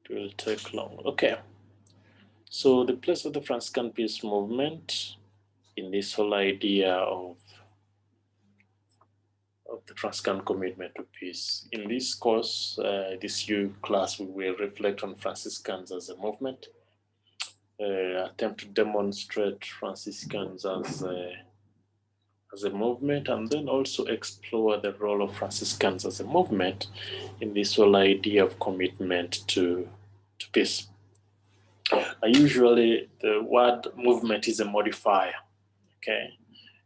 It will take long. Okay. So the place of the Franciscan peace movement in this whole idea of the Franciscan commitment to peace. In this course, this U class, we will reflect on Franciscans as a movement, attempt to demonstrate Franciscans as a movement, and then also explore the role of Franciscans as a movement in this whole idea of commitment to peace. Usually, the word movement is a modifier, okay?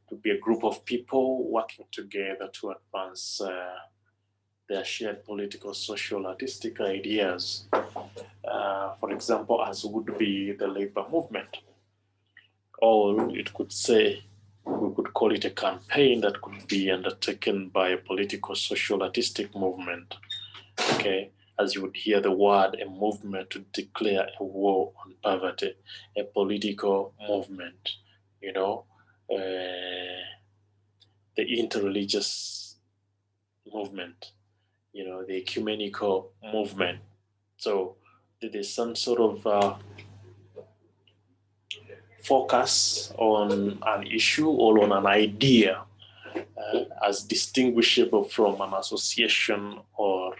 To be a group of people working together to advance their shared political, social, artistic ideas. For example, as would be the labor movement. Or it could say, we could call it a campaign that could be undertaken by a political, social, artistic movement. Okay, as you would hear the word, a movement to declare a war on poverty, a political movement, you know, the interreligious movement, you know, the ecumenical movement. So there's some sort of focus on an issue or on an idea as distinguishable from an association or a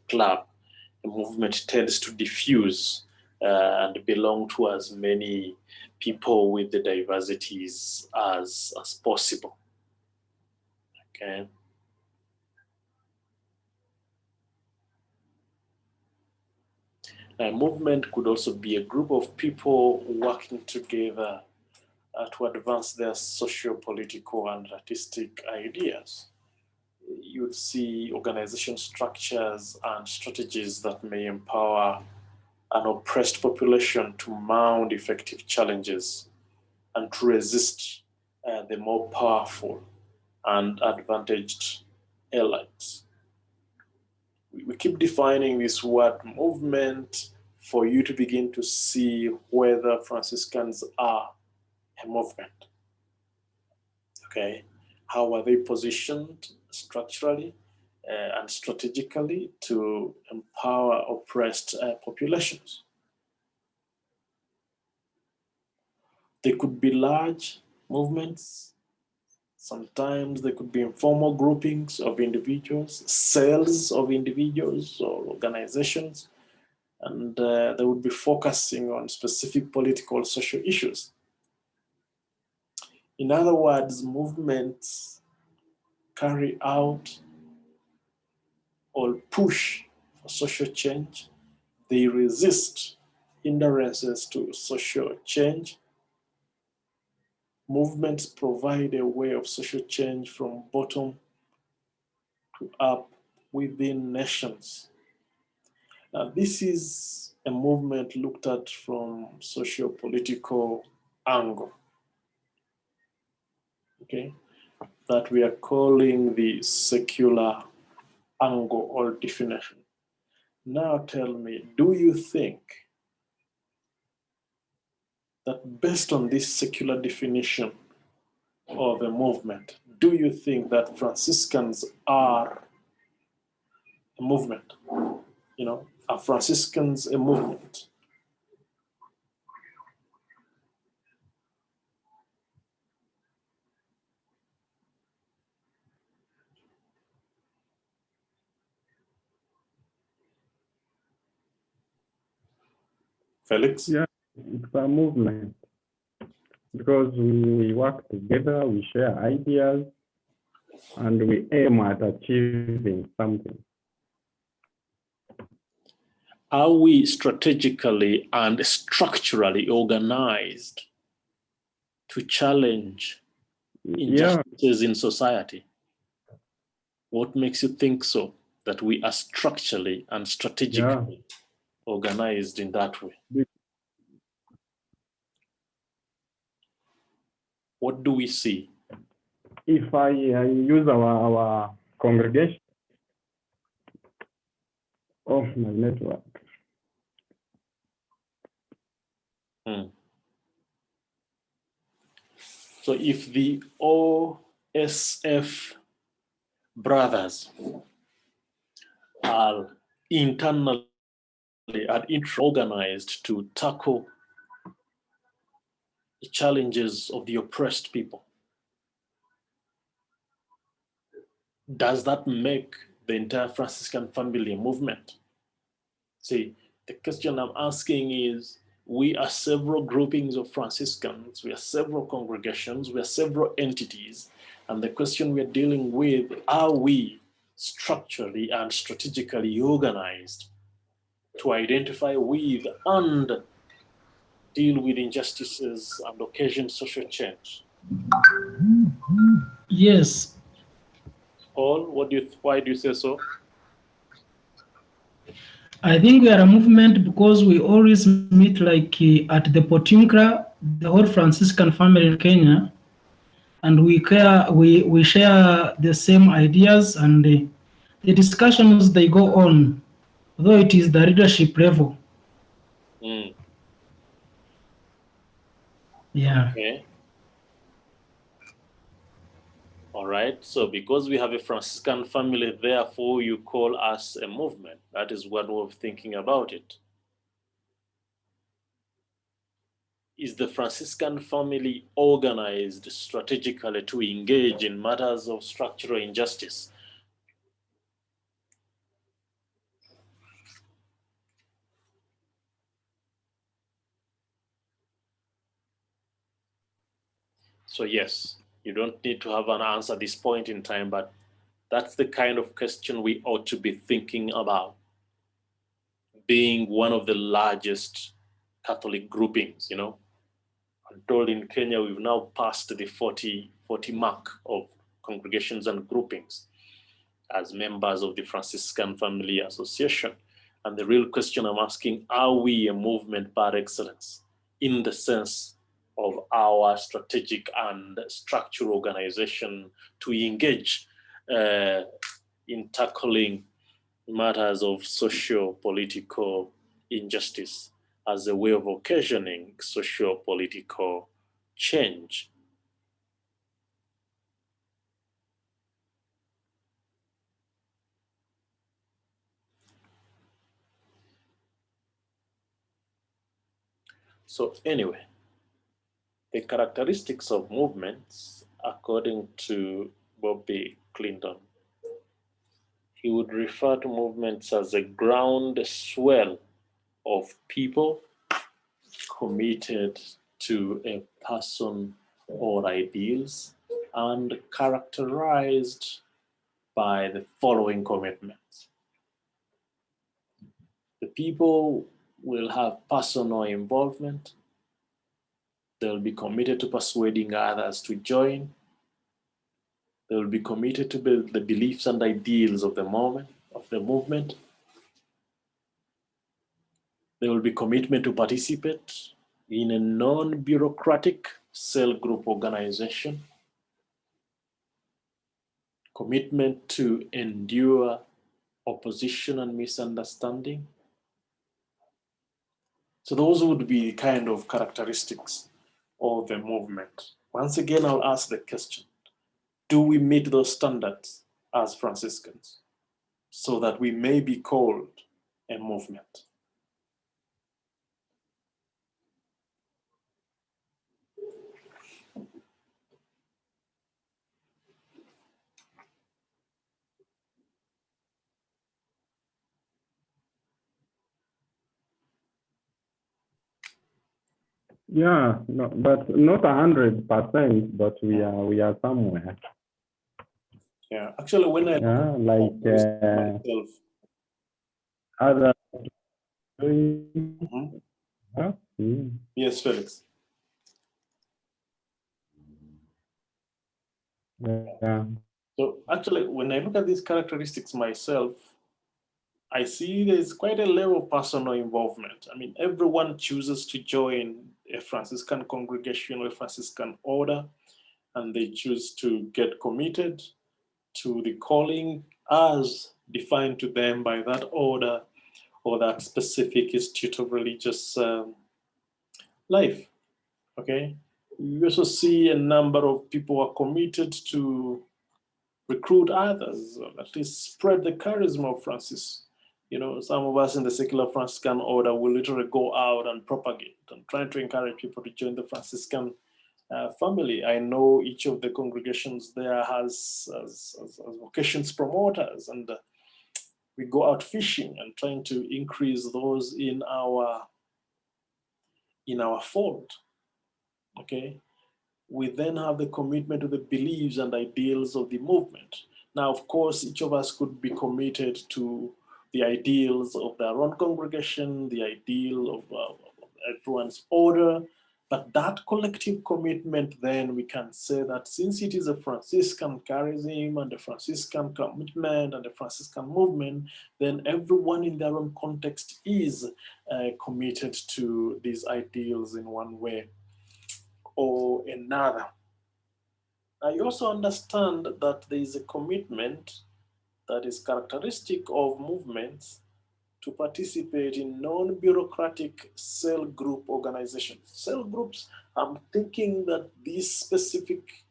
club. A movement tends to diffuse and belong to as many people with the diversities as possible. Okay. A movement could also be a group of people working together to advance their socio-political and artistic ideas. You'd see organization structures and strategies that may empower an oppressed population to mount effective challenges and to resist the more powerful and advantaged elites. We keep defining this word movement for you to begin to see whether Franciscans are a movement. Okay, how are they positioned structurally and strategically to empower oppressed populations? They could be large movements. Sometimes they could be informal groupings of individuals, cells of individuals or organizations, and they would be focusing on specific political social issues. In other words, movements carry out or push for social change. They resist hindrances to social change. Movements provide a way of social change from bottom to up within nations. Now, this is a movement looked at from socio-political angle, okay, that we are calling the secular angle or definition. Now tell me, do you think that based on this secular definition of a movement, do you think that Franciscans are a movement? You know, are Franciscans a movement? Felix? Yeah, it's a movement because we work together, we share ideas, and we aim at achieving something. Are we strategically and structurally organized to challenge injustices in society? What makes you think so, that we are structurally and strategically organized in that way? What do we see? If I use our congregation of my network. So if the OSF brothers are internally organized to tackle the challenges of the oppressed people. Does that make the entire Franciscan family a movement? See, the question I'm asking is, we are several groupings of Franciscans, we are several congregations, we are several entities, and the question we're dealing with, are we structurally and strategically organized to identify with and deal with injustices and occasion social change? Yes. Paul, why do you say so? I think we are a movement because we always meet like at the Potinkra, the whole Franciscan family in Kenya, and we share the same ideas, and the discussions they go on, though it is the leadership level. Yeah. Okay. All right. So because we have a Franciscan family, therefore you call us a movement. That is one way of thinking about it. Is the Franciscan family organized strategically to engage in matters of structural injustice? So yes, you don't need to have an answer at this point in time, but that's the kind of question we ought to be thinking about. Being one of the largest Catholic groupings, I'm told in Kenya we've now passed the 40 mark of congregations and groupings as members of the Franciscan Family Association. And the real question I'm asking, are we a movement par excellence in the sense of our strategic and structural organization to engage in tackling matters of socio-political injustice as a way of occasioning socio-political change? So anyway, the characteristics of movements, according to Bobby Clinton, he would refer to movements as a groundswell of people committed to a person or ideals and characterized by the following commitments. The people will have personal involvement. They'll be committed to persuading others to join. They will be committed to the beliefs and ideals of the movement. There will be commitment to participate in a non-bureaucratic cell group organization. Commitment to endure opposition and misunderstanding. So those would be kind of characteristics of the movement. Once again, I'll ask the question, do we meet those standards as Franciscans so that we may be called a movement? Yeah, no, but not 100%, but we are somewhere. Yeah, actually, when I myself, other Yes, Felix. Yeah. So actually, when I look at these characteristics myself, I see there's quite a level of personal involvement. I mean, everyone chooses to join a Franciscan congregation or a Franciscan order, and they choose to get committed to the calling as defined to them by that order or that specific institute of religious life. Okay. We also see a number of people are committed to recruit others, or at least spread the charisma of Francis You know, some of us in the secular Franciscan order will literally go out and propagate and trying to encourage people to join the Franciscan family. I know each of the congregations there has vocations promoters, and we go out fishing and trying to increase those in our fold. Okay, we then have the commitment to the beliefs and ideals of the movement. Now, of course, each of us could be committed to the ideals of their own congregation, the ideal of everyone's order, but that collective commitment, then we can say that since it is a Franciscan charism and a Franciscan commitment and a Franciscan movement, then everyone in their own context is committed to these ideals in one way or another. Now, you also understand that there is a commitment that is characteristic of movements to participate in non-bureaucratic cell group organizations. Cell groups, I'm thinking that this specific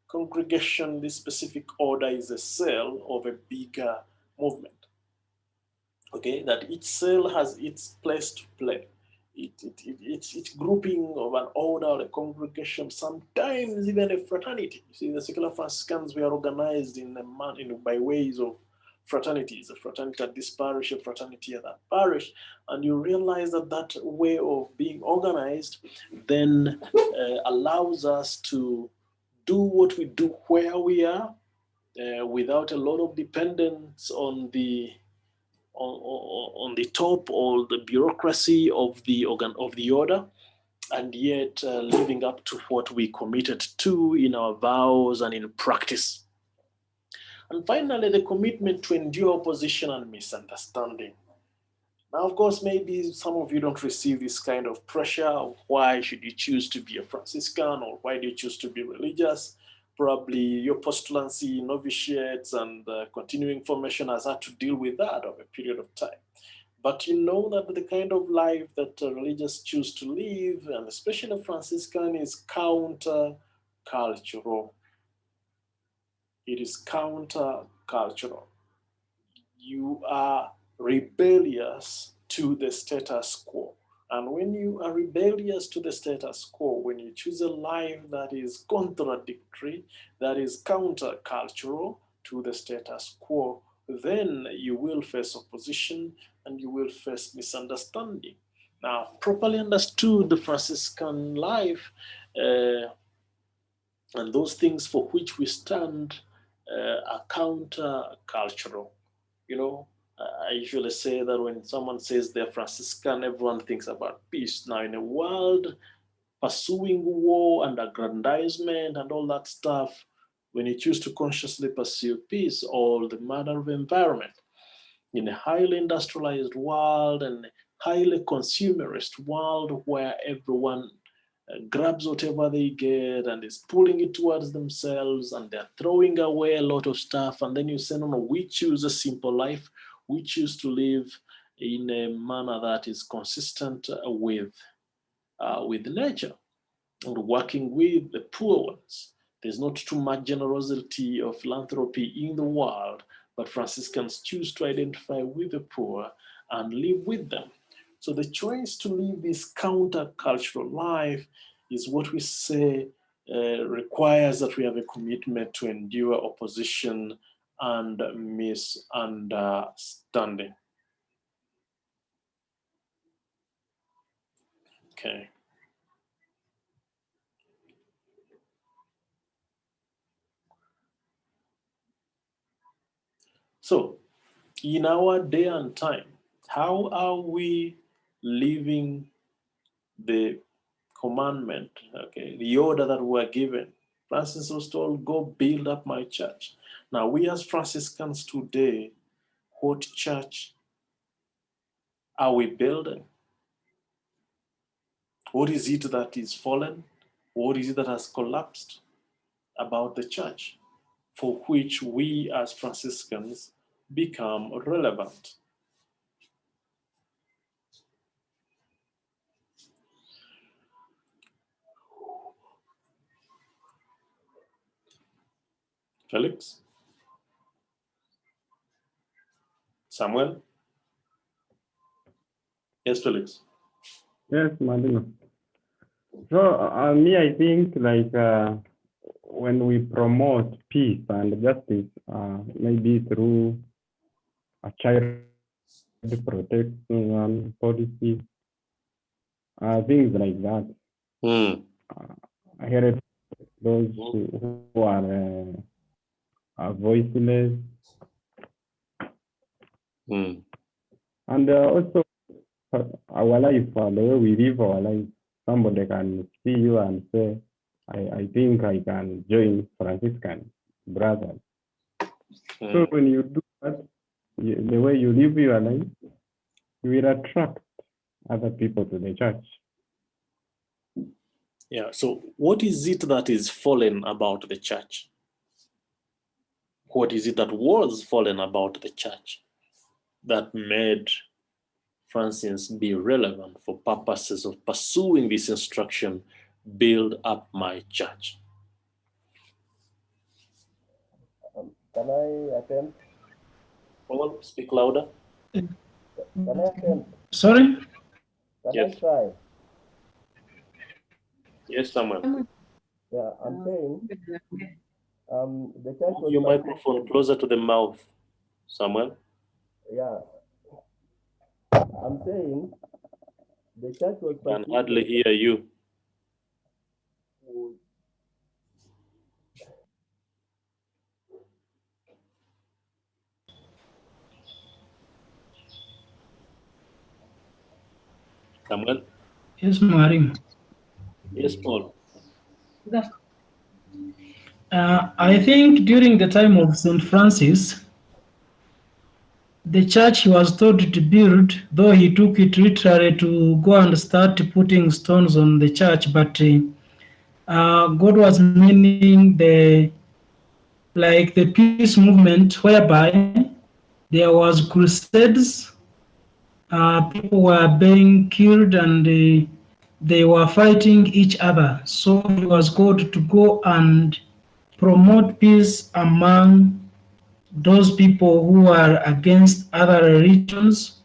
congregation, this specific order is a cell of a bigger movement. Okay, that each cell has its place to play. It's grouping of an order or a congregation, sometimes even a fraternity. You see, the secular Franciscans were organized by ways of fraternities, a fraternity at this parish, a fraternity at that parish, and you realize that that way of being organized then allows us to do what we do where we are without a lot of dependence on the top or the bureaucracy of the order, and yet living up to what we committed to in our vows and in practice. And finally, the commitment to endure opposition and misunderstanding. Now, of course, maybe some of you don't receive this kind of pressure of why should you choose to be a Franciscan or why do you choose to be religious. Probably your postulancy, novitiates, and continuing formation has had to deal with that over a period of time. But you know that the kind of life that religious choose to live, and especially Franciscan, is counter-cultural. It is counter-cultural. You are rebellious to the status quo. And when you are rebellious to the status quo, when you choose a life that is contradictory, that is countercultural to the status quo, then you will face opposition and you will face misunderstanding. Now, properly understood, the Franciscan life and those things for which we stand are countercultural. You know, I usually say that when someone says they're Franciscan, everyone thinks about peace. Now, in a world pursuing war and aggrandizement and all that stuff, when you choose to consciously pursue peace or the matter of environment, in a highly industrialized world and highly consumerist world where everyone grabs whatever they get and is pulling it towards themselves and they're throwing away a lot of stuff, and then you say, no, we choose a simple life. We choose to live in a manner that is consistent with nature and working with the poor ones. There's not too much generosity or philanthropy in the world, but Franciscans choose to identify with the poor and live with them. So the choice to live this countercultural life is what we say requires that we have a commitment to endure opposition and misunderstanding. Okay. So, in our day and time, how are we living the commandment, okay, the order that we were given? Francis was told, go build up my church. Now, we as Franciscans today, what church are we building? What is it that is fallen? What is it that has collapsed about the church for which we as Franciscans become relevant? Felix? Samuel? Yes, Felix. Yes, Marino. So me, I think like when we promote peace and justice, maybe through a child protection policy, things like that. I heard those who are voiceless, and also our life, the way we live our life. Somebody can see you and say, I think I can join Franciscan brothers. So when you do that, the way you live your life, you will attract other people to the church. Yeah, so what is it that is fallen about the church? What is it that was fallen about the church that made Francis be relevant for purposes of pursuing this instruction, build up my church? Can I attempt? Paul, speak louder. Can I attempt? Sorry? Can Yes. I try? Yes, Samuel. Yeah, I'm saying the church was Your microphone closer to the mouth, Samuel. Yeah, I'm saying the church was Can hardly hear you. Samuel? Yes, Marim. Yes, Paul. I think during the time of St. Francis, the church he was told to build, though he took it literally to go and start putting stones on the church, but God was meaning the peace movement, whereby there was crusades, people were being killed and they were fighting each other. So he was called to go and promote peace among those people who are against other religions.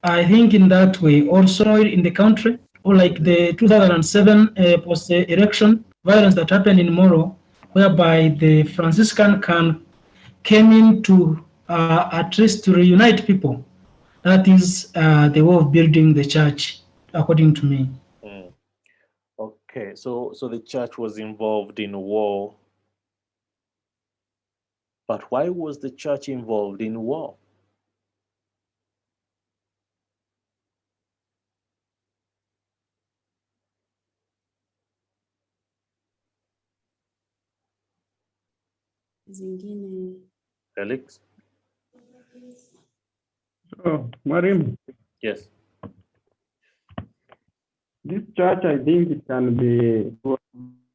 I think in that way, also in the country, or like the 2007 post-election violence that happened in Moro, whereby the Franciscan came in to at least to reunite people. That is the way of building the church, according to me. Okay, so the church was involved in war. But why was the church involved in war? Felix? So, Marim, Yes. this church, I think it can be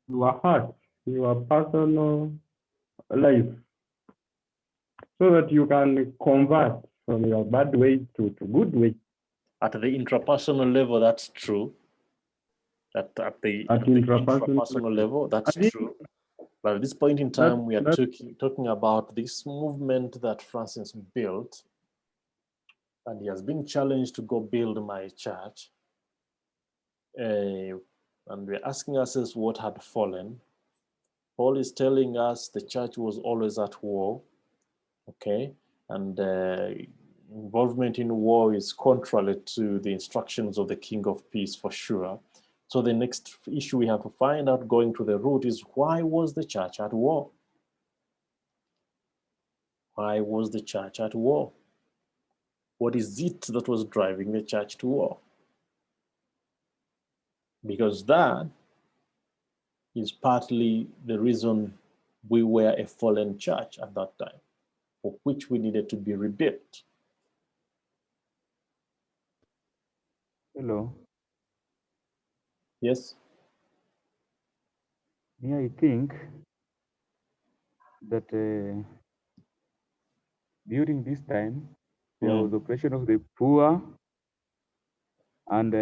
your heart, your personal life, so that you can convert from your bad ways to good ways. At the intrapersonal level, that's true. At the intrapersonal level, that's true. But at this point in time, we are talking about this movement that Francis built, and he has been challenged to go build my church. And we're asking ourselves what had fallen. Paul is telling us the church was always at war, okay? And involvement in war is contrary to the instructions of the King of Peace, for sure. So the next issue we have to find out, going to the root, is why was the church at war? Why was the church at war? What is it that was driving the church to war? Because that is partly the reason we were a fallen church at that time, for which we needed to be rebuilt. Hello. Yes? Yeah, I think that during this time, there was oppression of the poor, and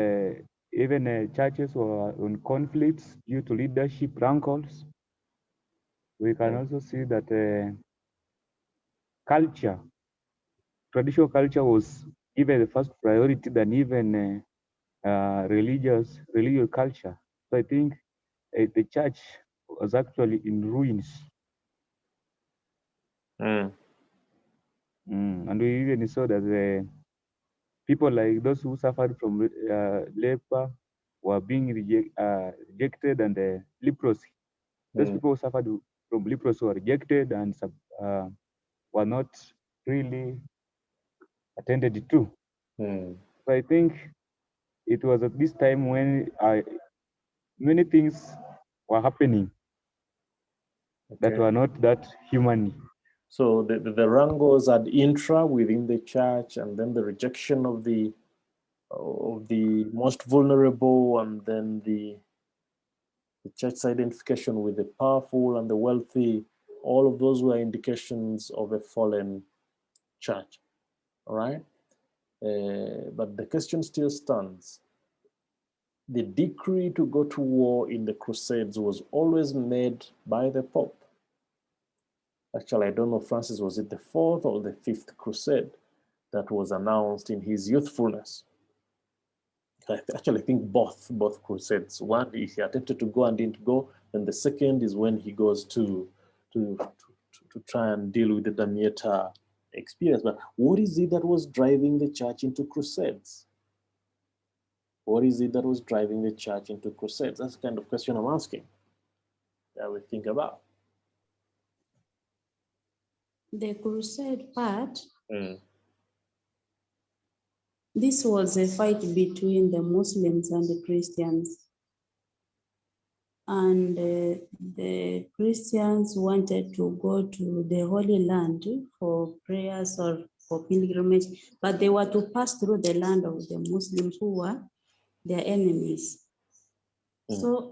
even churches were on conflicts due to leadership rankles. We can also see that culture, traditional culture was given the first priority than even religious culture. So I think the church was actually in ruins. And we even saw that the people like those who suffered from leper were being rejected, and leprosy. Those people who suffered from leprosy were rejected and were not really attended to. So I think it was at this time when many things were happening that were not that human. So the wrangles at intra within the church, and then the rejection of the most vulnerable, and then the church's identification with the powerful and the wealthy, all of those were indications of a fallen church. All right. But the question still stands. The decree to go to war in the Crusades was always made by the Pope. Actually, I don't know, Francis, was it the 4th or the 5th crusade that was announced in his youthfulness? I actually think both crusades. One, he attempted to go and didn't go, and the second is when he goes to try and deal with the Damietta experience. But what is it that was driving the church into crusades? What is it that was driving the church into crusades? That's the kind of question I'm asking that we think about. The crusade part, this was a fight between the Muslims and the Christians. And the Christians wanted to go to the Holy Land for prayers or for pilgrimage, but they were to pass through the land of the Muslims who were their enemies. So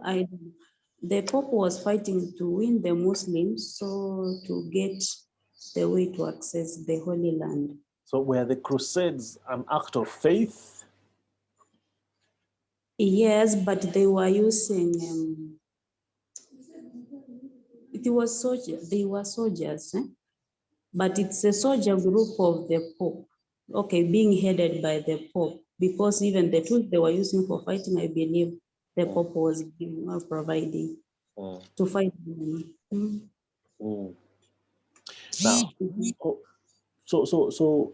the Pope was fighting to win the Muslims, so to get the way to access the Holy Land. So were the Crusades an act of faith? Yes, but they were using, they were soldiers, but it's a soldier group of the Pope, being headed by the Pope, because even the tools they were using for fighting, I believe the Pope was giving or providing to fight them. Now, so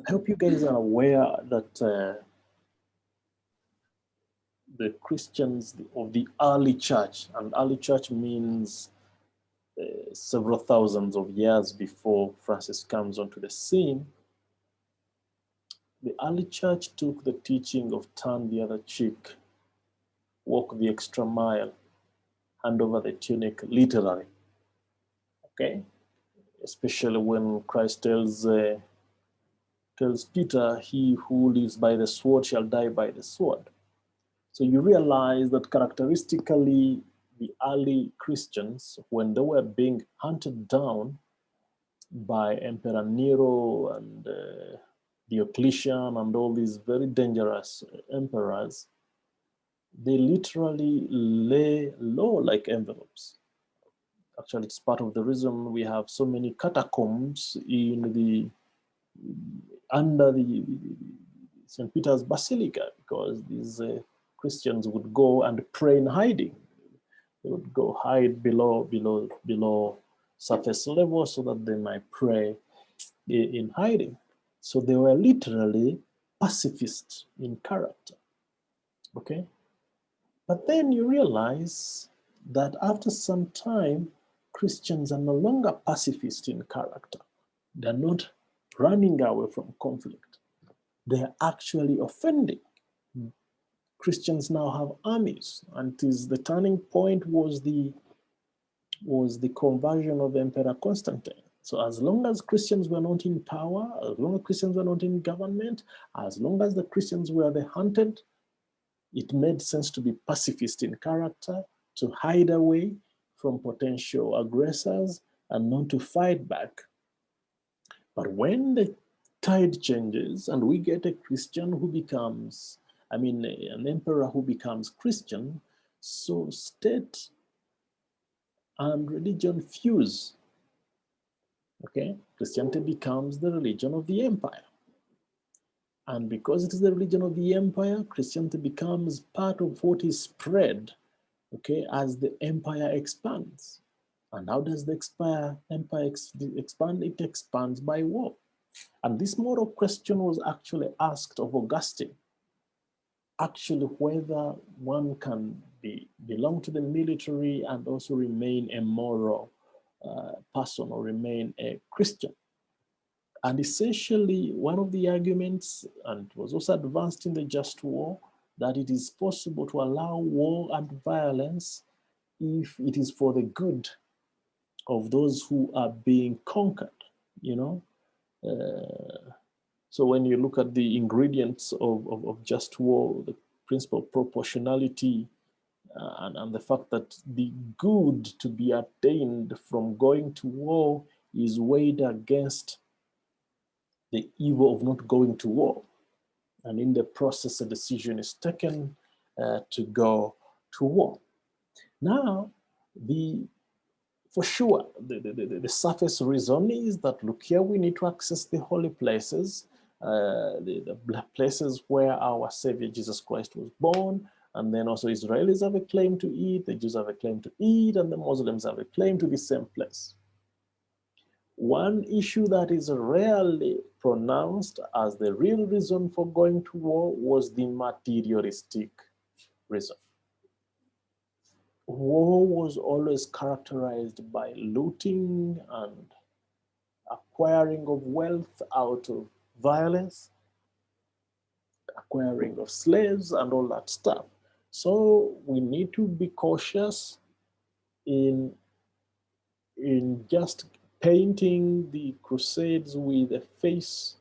I hope you guys are aware that the Christians of the early church, and early church means several thousands of years before Francis comes onto the scene, the early church took the teaching of turn the other cheek, walk the extra mile, hand over the tunic literally. Okay? Especially when Christ tells Peter, he who lives by the sword shall die by the sword. So you realize that characteristically, the early Christians, when they were being hunted down by Emperor Nero and Diocletian and all these very dangerous emperors, they literally lay low like envelopes. Actually, it's part of the reason we have so many catacombs under the St. Peter's Basilica, because these Christians would go and pray in hiding. They would go hide below surface level so that they might pray in hiding. So they were literally pacifists in character. Okay? But then you realize that after some time, Christians are no longer pacifist in character. They're not running away from conflict. They're actually offending. Christians now have armies, and the turning point was the conversion of Emperor Constantine. So as long as Christians were not in power, as long as Christians were not in government, as long as the Christians were the hunted, it made sense to be pacifist in character, to hide away from potential aggressors and not to fight back. But when the tide changes and we get a Christian who becomes, an emperor who becomes Christian, so state and religion fuse. Okay, Christianity becomes the religion of the empire. And because it is the religion of the empire, Christianity becomes part of what is spread, okay, as the empire expands. And how does the empire expand? It expands by war. And this moral question was actually asked of Augustine, actually whether one can belong to the military and also remain a moral person or remain a Christian. And essentially, one of the arguments, and it was also advanced in the Just War, that it is possible to allow war and violence if it is for the good of those who are being conquered, you know. So when you look at the ingredients of Just War, the principle of proportionality, and the fact that the good to be attained from going to war is weighed against the evil of not going to war. And in the process, a decision is taken to go to war. Now, for sure, the surface reason is that, look here, we need to access the holy places, the places where our Savior Jesus Christ was born, and then also Israelis have a claim to eat, the Jews have a claim to eat, and the Muslims have a claim to the same place. One issue that is rarely pronounced as the real reason for going to war was the materialistic reason. War was always characterized by looting and acquiring of wealth out of violence, acquiring of slaves and all that stuff. So we need to be cautious in just painting the Crusades with a face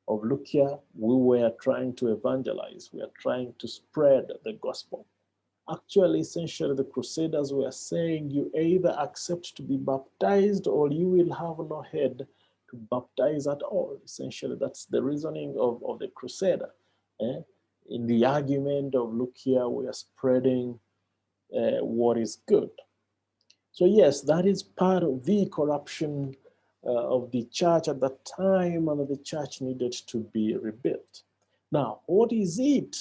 of, look here, we were trying to evangelize, we are trying to spread the gospel. Actually, essentially, the Crusaders were saying you either accept to be baptized or you will have no head to baptize at all. Essentially, that's the reasoning of the Crusader. In the argument of, look here, we are spreading what is good. So yes, that is part of the corruption of the church at that time, and the church needed to be rebuilt. Now, what is it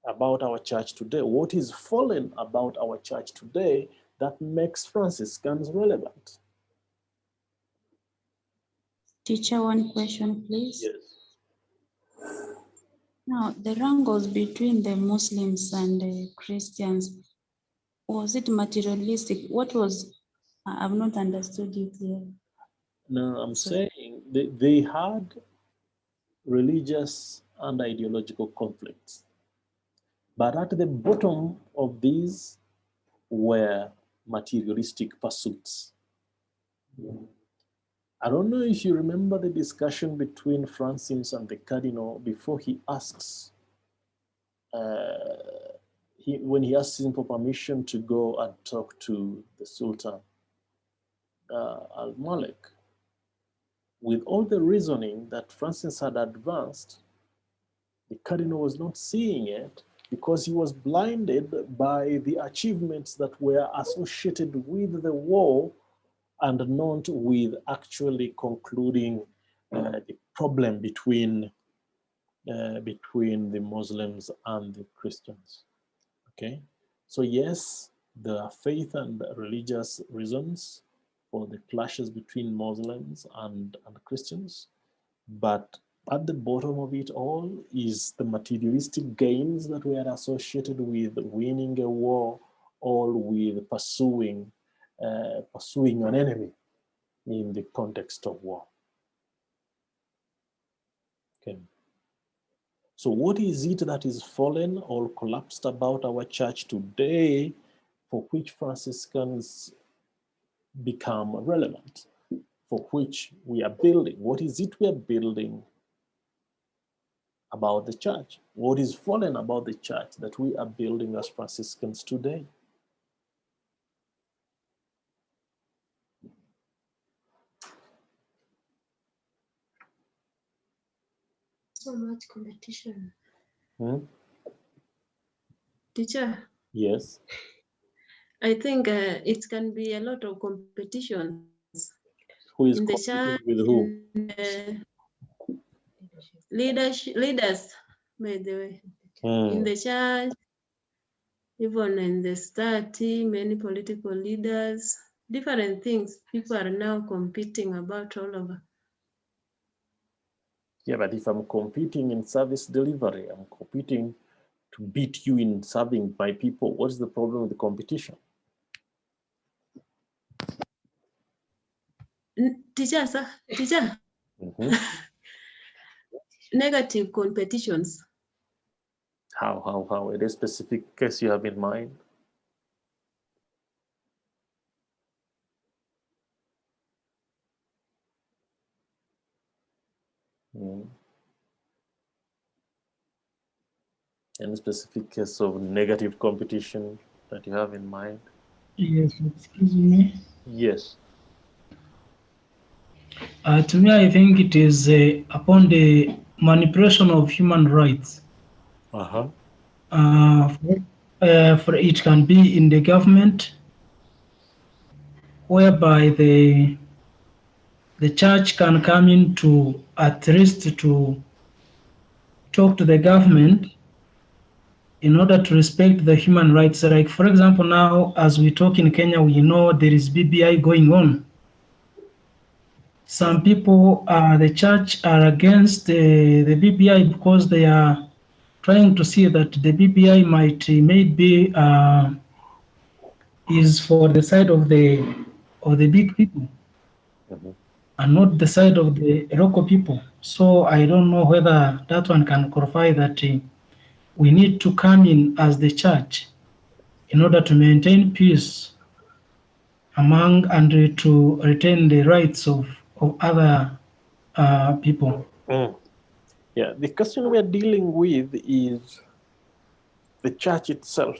about our church today? What is fallen about our church today that makes Franciscans relevant? Teacher, one question, please. Yes. Now, the wrangles between the Muslims and the Christians, was it materialistic? What was, I've not understood it here. No, I'm saying they had religious and ideological conflicts. But at the bottom of these were materialistic pursuits. I don't know if you remember the discussion between Francis and the cardinal before he asks, when he asks him for permission to go and talk to the Sultan al-Malik. With all the reasoning that Francis had advanced, the cardinal was not seeing it because he was blinded by the achievements that were associated with the war and not with actually concluding the problem between the Muslims and the Christians. Okay, so yes, there are faith and religious reasons for the clashes between Muslims and Christians, but at the bottom of it all is the materialistic gains that were associated with winning a war or with pursuing an enemy in the context of war. Okay. So what is it that is fallen or collapsed about our church today for which Franciscans become relevant, for which we are building? What is it we are building about the church? What is fallen about the church that we are building as Franciscans today? So much competition. Hmm? Teacher, Yes. I think it can be a lot of competitions. Who is in the competing church, with who? in the leaders, by the way, in the church, even in the study, many political leaders, different things. People are now competing about all over. Yeah, but if I'm competing in service delivery, I'm competing to beat you in serving my people. What is the problem with the competition? Teacher, sir, teacher, negative competitions. How? Any specific case you have in mind? Any specific case of negative competition that you have in mind? Yes, excuse me. Yes. To me, I think it is upon the manipulation of human rights. For it can be in the government, whereby the church can come in to at least to talk to the government in order to respect the human rights. Like, for example, now as we talk in Kenya, we know there is BBI going on. Some people, the church, are against the BBI because they are trying to see that the BBI maybe is for the side of the big people and not the side of the local people. So I don't know whether that one can qualify that we need to come in as the church in order to maintain peace among and to retain the rights of other people. Yeah, the question we are dealing with is the church itself.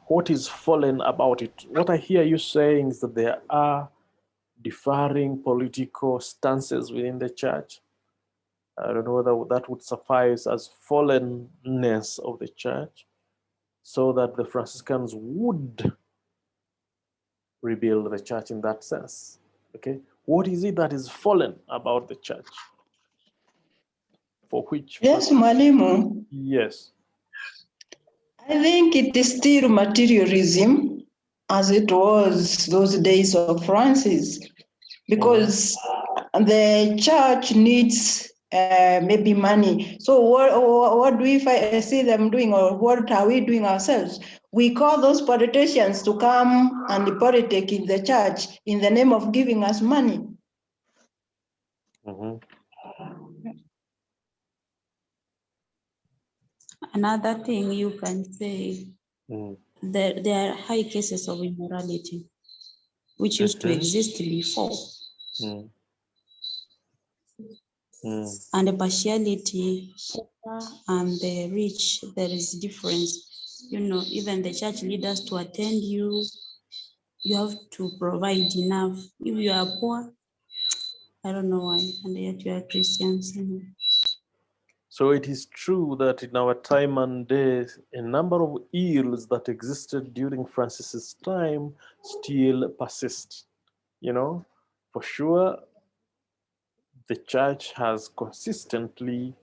What is fallen about it? What I hear you saying is that there are differing political stances within the church. I don't know whether that would suffice as fallenness of the church, so that the Franciscans would rebuild the church in that sense. Okay, what is it that is fallen about the church? For which? Yes, Mwalimu. Yes. I think it is still materialism as it was those days of Francis, because the church needs maybe money. So what do we see them doing, or what are we doing ourselves? We call those politicians to come and politic in the church in the name of giving us money. Another thing you can say, there are high cases of immorality, which used to exist before. And the partiality, poor and the rich, there is difference. You know, even the church leaders to attend you, you have to provide enough. If you are poor, I don't know why, and yet you are Christians. So it is true that in our time and day, a number of ills that existed during Francis's time still persist. You know, for sure, the church has consistently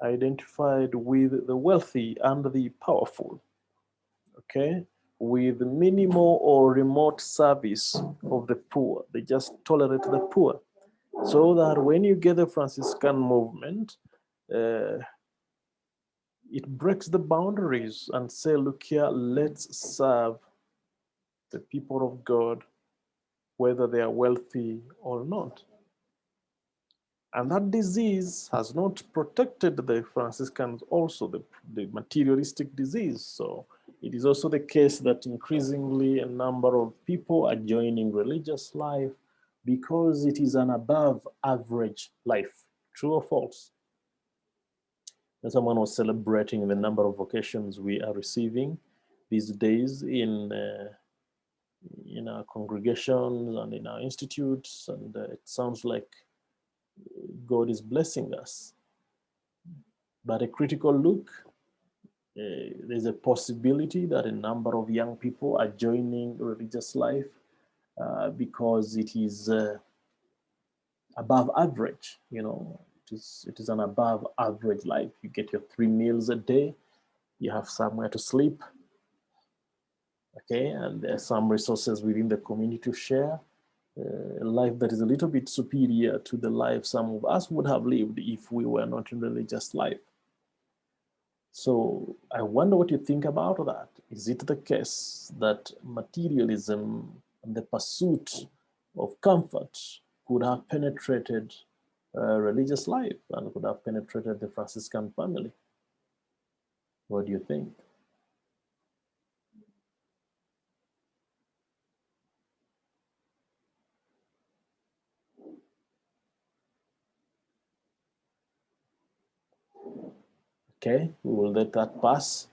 identified with the wealthy and the powerful, okay, with minimal or remote service of the poor. They just tolerate the poor. So that when you get the Franciscan movement, it breaks the boundaries and say, look here, let's serve the people of God, whether they are wealthy or not. And that disease has not protected the Franciscans also, the materialistic disease. So it is also the case that increasingly a number of people are joining religious life because it is an above average life. True or false? And someone was celebrating the number of vocations we are receiving these days in our congregations and in our institutes, and it sounds like God is blessing us. But a critical look, there's a possibility that a number of young people are joining religious life because it is above average. You know, it is an above average life. You get your 3 meals a day. You have somewhere to sleep. Okay, and there are some resources within the community to share. A life that is a little bit superior to the life some of us would have lived if we were not in religious life. So I wonder what you think about that. Is it the case that materialism and the pursuit of comfort could have penetrated religious life and could have penetrated the Franciscan family? What do you think? Okay, we will let that pass.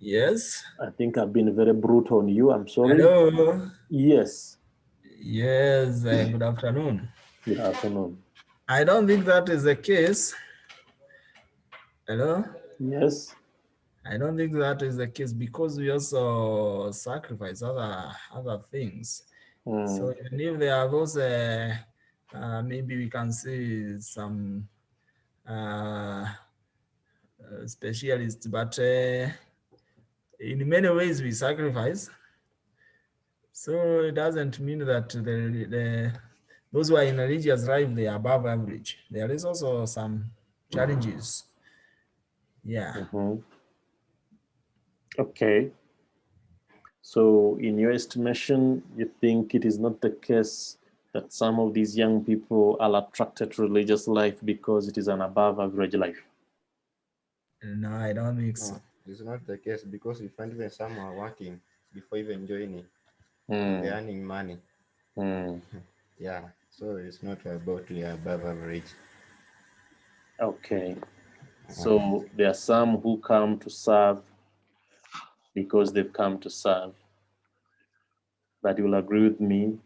Yes. I think I've been very brutal on you. I'm sorry. Hello. Yes. Yes. Good afternoon. Good afternoon. I don't think that is the case. Hello. Yes. I don't think that is the case because we also sacrifice other things. So even if there are those, maybe we can see some specialists, but in many ways we sacrifice. So it doesn't mean that those who are in religious life, they are above average. There is also some challenges. Yeah. Okay. So in your estimation, you think it is not the case that some of these young people are attracted to religious life because it is an above average life? No, I don't think so. No, it's not the case because we find even some are working before even joining. They're earning money. Yeah, so it's not about the above average. Okay. So there are some who come to serve because they've come to serve. But you'll agree with me,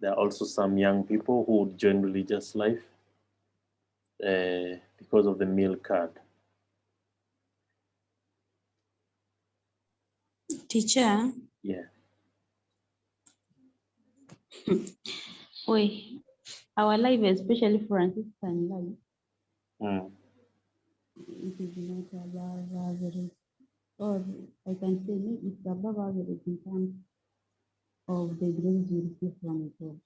there are also some young people who would join religious life because of the meal card. Teacher. Yeah. Wait, our life, especially Franciscan life, it is not above average, or I can say it's above average in terms of the grace we receive from God.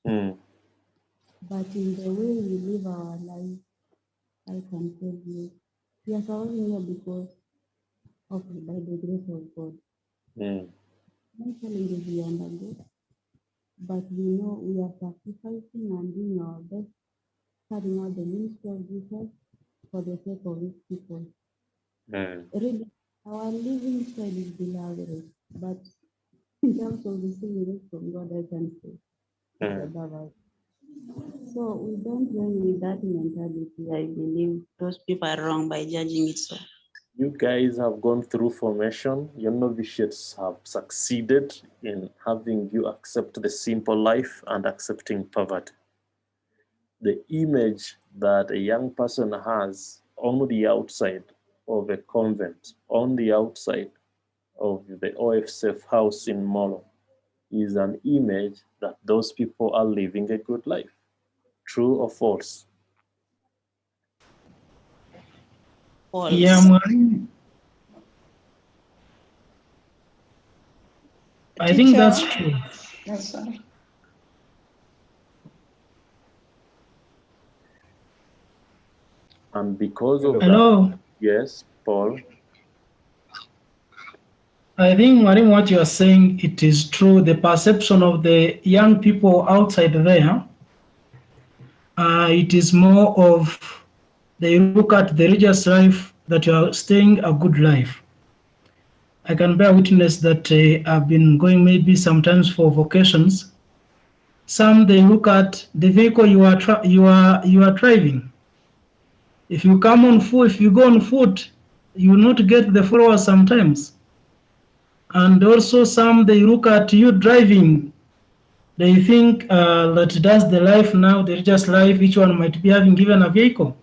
But in the way we live our life, I can tell you, we are surviving here because of by the grace of God. No challenges we undergo, but we know we are sacrificing and doing our best, carrying out the ministry of Jesus for the sake of His people. Really, our living style is below average, but in terms of receiving grace from God, I can say it's above us. So we don't run with that mentality. I believe those people are wrong by judging it so. You guys have gone through formation. Your novitiates have succeeded in having you accept the simple life and accepting poverty. The image that a young person has on the outside of a convent, on the outside of the OFSF house in Molo, is an image that those people are living a good life. True or false? False. Yeah, I think that's true. No, sorry. And because of Hello. that, yes, Paul. I think, Marim, what you are saying, it is true. The perception of the young people outside there, it is more of they look at the religious life that you are staying a good life. I can bear witness that I've been going maybe sometimes for vacations. Some they look at the vehicle you are driving. If you come on foot, if you go on foot, you will not get the followers sometimes. And also some they look at you driving. They think that that's the life now, the religious life. Each one might be having given a vehicle.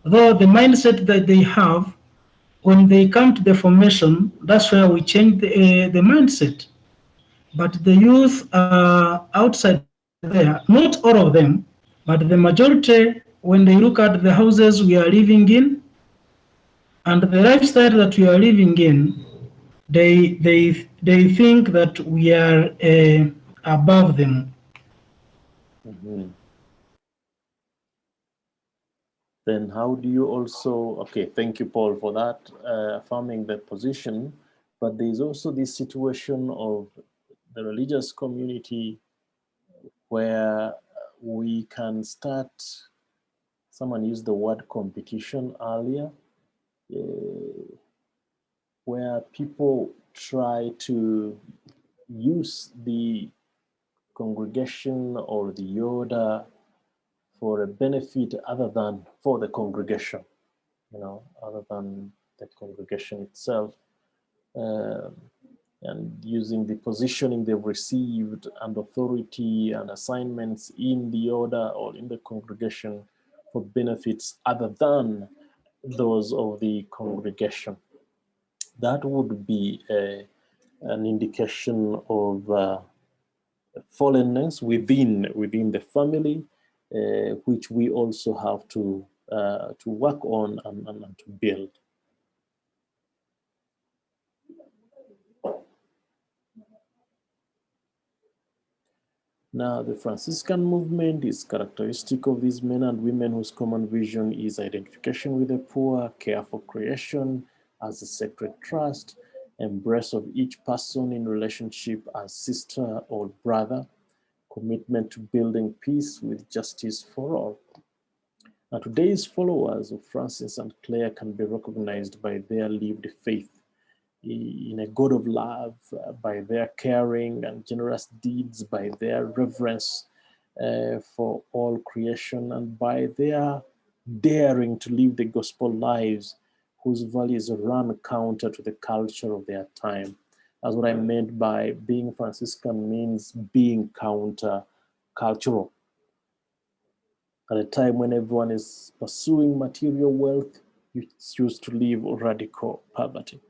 Though the mindset that they have, when they come to the formation, that's where we change the mindset. But the youth outside there, not all of them, But the majority, when they look at the houses we are living in and the lifestyle that we are living in, they think that we are above them. Mhm. Then how do you also, okay, thank you, Paul, for that, affirming the position, but there's also this situation of the religious community where we can start, someone used the word competition earlier, where people try to use the congregation or the order for a benefit other than for the congregation, other than the congregation itself, and using the positioning they've received and authority and assignments in the order or in the congregation for benefits other than those of the congregation. That would be an indication of fallenness within the family, which we also have to work on and to build. Now, the Franciscan movement is characteristic of these men and women whose common vision is identification with the poor, care for creation as a sacred trust, embrace of each person in relationship as sister or brother, commitment to building peace with justice for all. Now, today's followers of Francis and Clare can be recognized by their lived faith in a God of love, by their caring and generous deeds, by their reverence for all creation, and by their daring to live the gospel lives whose values run counter to the culture of their time. That's what I meant by being Franciscan, means being counter-cultural. At a time when everyone is pursuing material wealth, you choose to live radical poverty.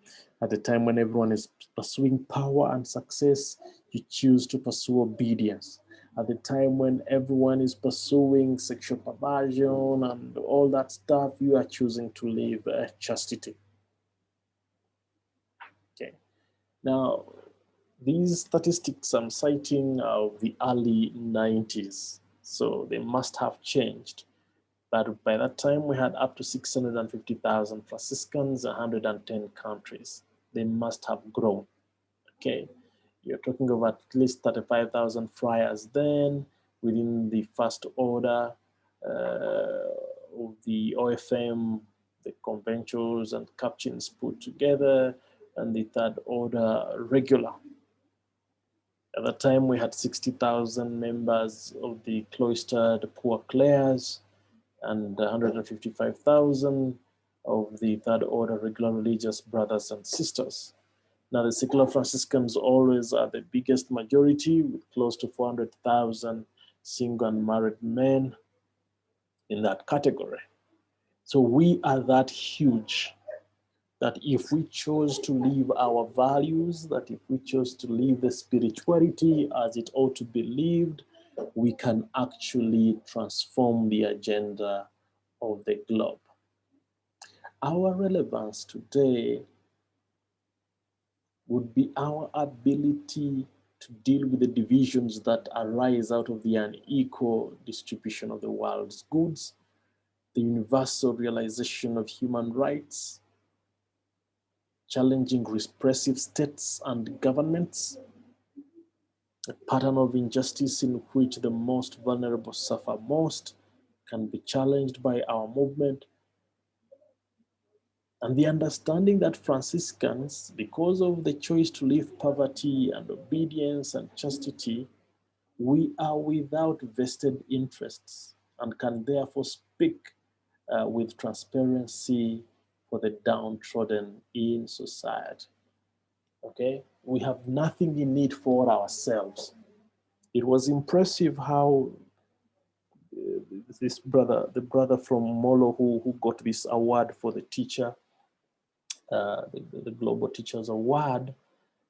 At a time when everyone is pursuing power and success, you choose to pursue obedience. At the time when everyone is pursuing sexual perversion and all that stuff, you are choosing to live chastity. Okay. Now, these statistics I'm citing are of the early 90s, so they must have changed. But by that time, we had up to 650,000 Franciscans, 110 countries. They must have grown. Okay, you're talking of at least 35,000 friars then within the first order of the OFM, the conventuals and captains put together, and the third order regular. At that time, we had 60,000 members of the cloistered poor clerks and 155,000 of the third order regular religious brothers and sisters. Now, the secular Franciscans always are the biggest majority, with close to 400,000 single and married men in that category. So we are that huge that if we chose to live our values, that if we chose to live the spirituality as it ought to be lived, we can actually transform the agenda of the globe. Our relevance today would be our ability to deal with the divisions that arise out of the unequal distribution of the world's goods, the universal realization of human rights, challenging repressive states and governments, a pattern of injustice in which the most vulnerable suffer most can be challenged by our movement, and the understanding that Franciscans, because of the choice to live poverty and obedience and chastity, we are without vested interests and can therefore speak with transparency for the downtrodden in society. Okay, we have nothing in it for ourselves. It was impressive how this brother, the brother from Molo who got this award for the teacher, the Global Teachers Award,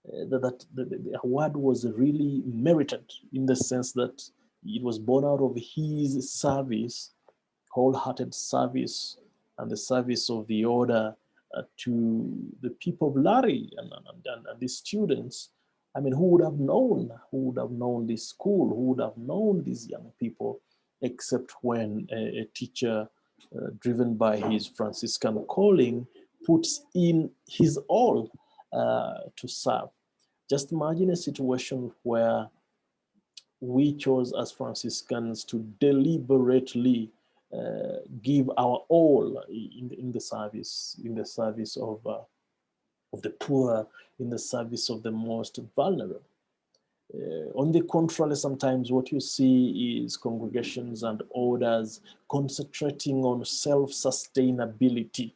that the award was really merited in the sense that It was born out of his service, wholehearted service, and the service of the order to the people of Lari and the students. I mean, who would have known this school, who would have known these young people, except when a teacher driven by his Franciscan calling puts in his all to serve. Just imagine a situation where we chose as Franciscans to deliberately give our all in the service of the poor, in the service of the most vulnerable. On the contrary, sometimes what you see is congregations and orders concentrating on self-sustainability.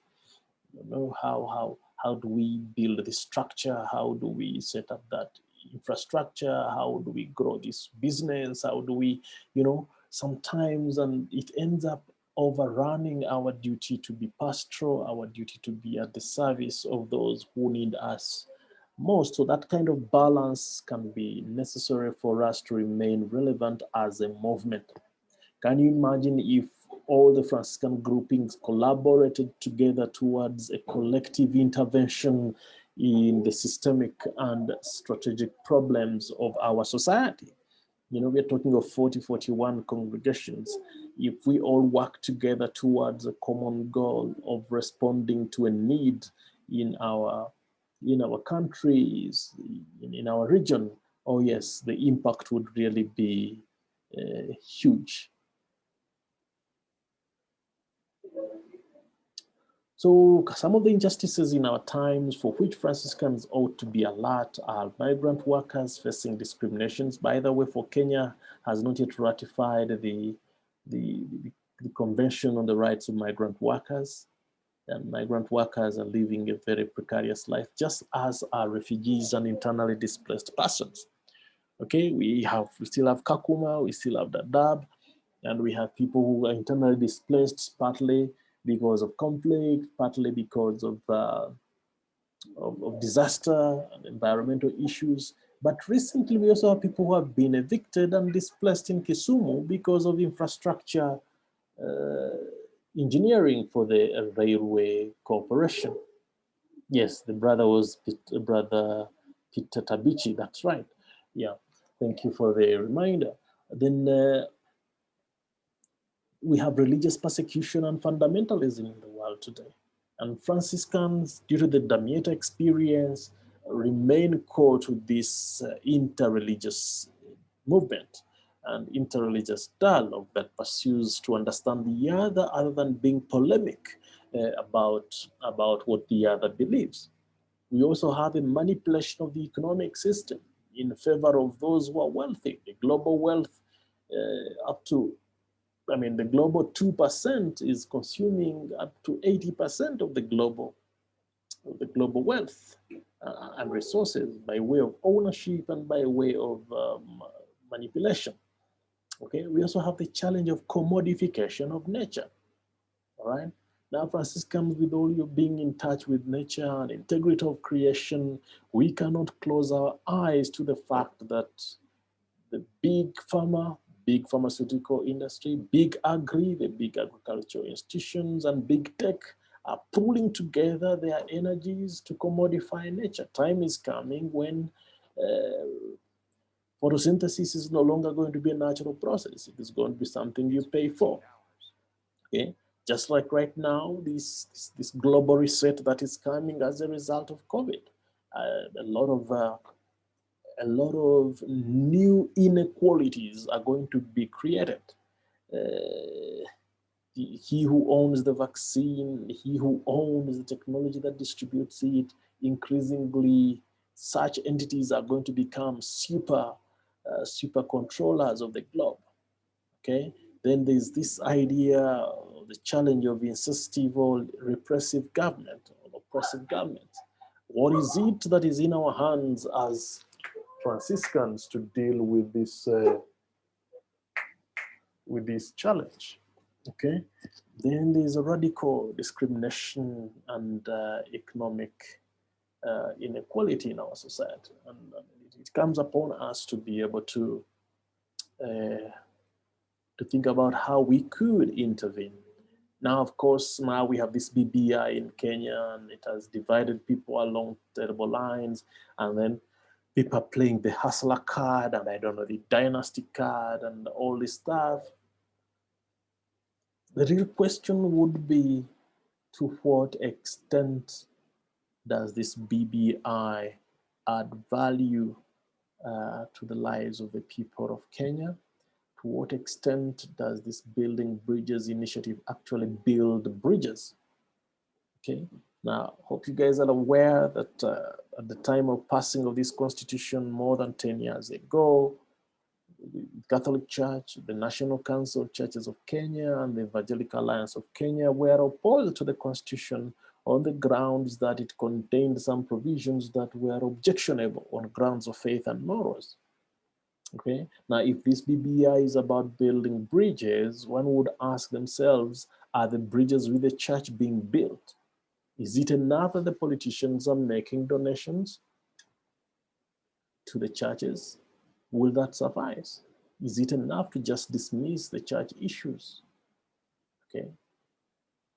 You know, how do we build the structure? How do we set up that infrastructure? How do we grow this business? How do we, sometimes, and it ends up overrunning our duty to be pastoral, our duty to be at the service of those who need us most. So that kind of balance can be necessary for us to remain relevant as a movement. Can you imagine if all the Franciscan groupings collaborated together towards a collective intervention in the systemic and strategic problems of our society? We're talking of 41 congregations. If we all work together towards a common goal of responding to a need in our countries, in our region, oh yes, the impact would really be huge. So some of the injustices in our times for which Franciscans ought to be alert are migrant workers facing discriminations. By the way, for Kenya has not yet ratified the Convention on the Rights of Migrant Workers. And migrant workers are living a very precarious life, just as are refugees and internally displaced persons. Okay, we still have Kakuma, we still have Dadaab, and we have people who are internally displaced, partly because of conflict, partly because of disaster and environmental issues. But recently, we also have people who have been evicted and displaced in Kisumu because of infrastructure engineering for the railway corporation. Yes, the brother was Brother Peter Tabichi, that's right. Yeah, thank you for the reminder. Then we have religious persecution and fundamentalism in the world today. And Franciscans, due to the Damietta experience, remain core to this interreligious movement and interreligious dialogue that pursues to understand the other than being polemic about what the other believes. We also have a manipulation of the economic system in favor of those who are wealthy. The global wealth the global 2% is consuming up to 80% of the global wealth and resources by way of ownership and by way of manipulation. Okay, we also have the challenge of commodification of nature. All right. Now, Franciscans, with all you being in touch with nature and integrity of creation, we cannot close our eyes to the fact that the big pharmaceutical industry, big agri, the big agricultural institutions, and big tech are pulling together their energies to commodify nature. Time is coming when photosynthesis is no longer going to be a natural process. It is going to be something you pay for. Okay, just like right now, this global reset that is coming as a result of COVID, a lot of new inequalities are going to be created. He who owns the vaccine, he who owns the technology that distributes it, increasingly such entities are going to become super controllers of the globe. Okay, then there's this idea of the challenge of incestive or repressive government or oppressive government. What is it that is in our hands as Franciscans to deal with this challenge? Okay, then there's a radical discrimination and economic inequality in our society, and it comes upon us to be able to to think about how we could intervene. Now, of course, now we have this BBI in Kenya, and it has divided people along terrible lines, and then people are playing the hustler card, and I don't know, the dynasty card, and all this stuff. The real question would be, to what extent does this BBI add value to the lives of the people of Kenya? To what extent does this Building Bridges initiative actually build bridges? Okay, now, hope you guys are aware that at the time of passing of this constitution more than 10 years ago, the Catholic Church, the National Council of Churches of Kenya, and the Evangelical Alliance of Kenya were opposed to the constitution on the grounds that it contained some provisions that were objectionable on grounds of faith and morals. Okay, now if this BBI is about building bridges, one would ask themselves, are the bridges with the church being built? Is it enough that the politicians are making donations to the churches? Will that suffice? Is it enough to just dismiss the church issues? Okay.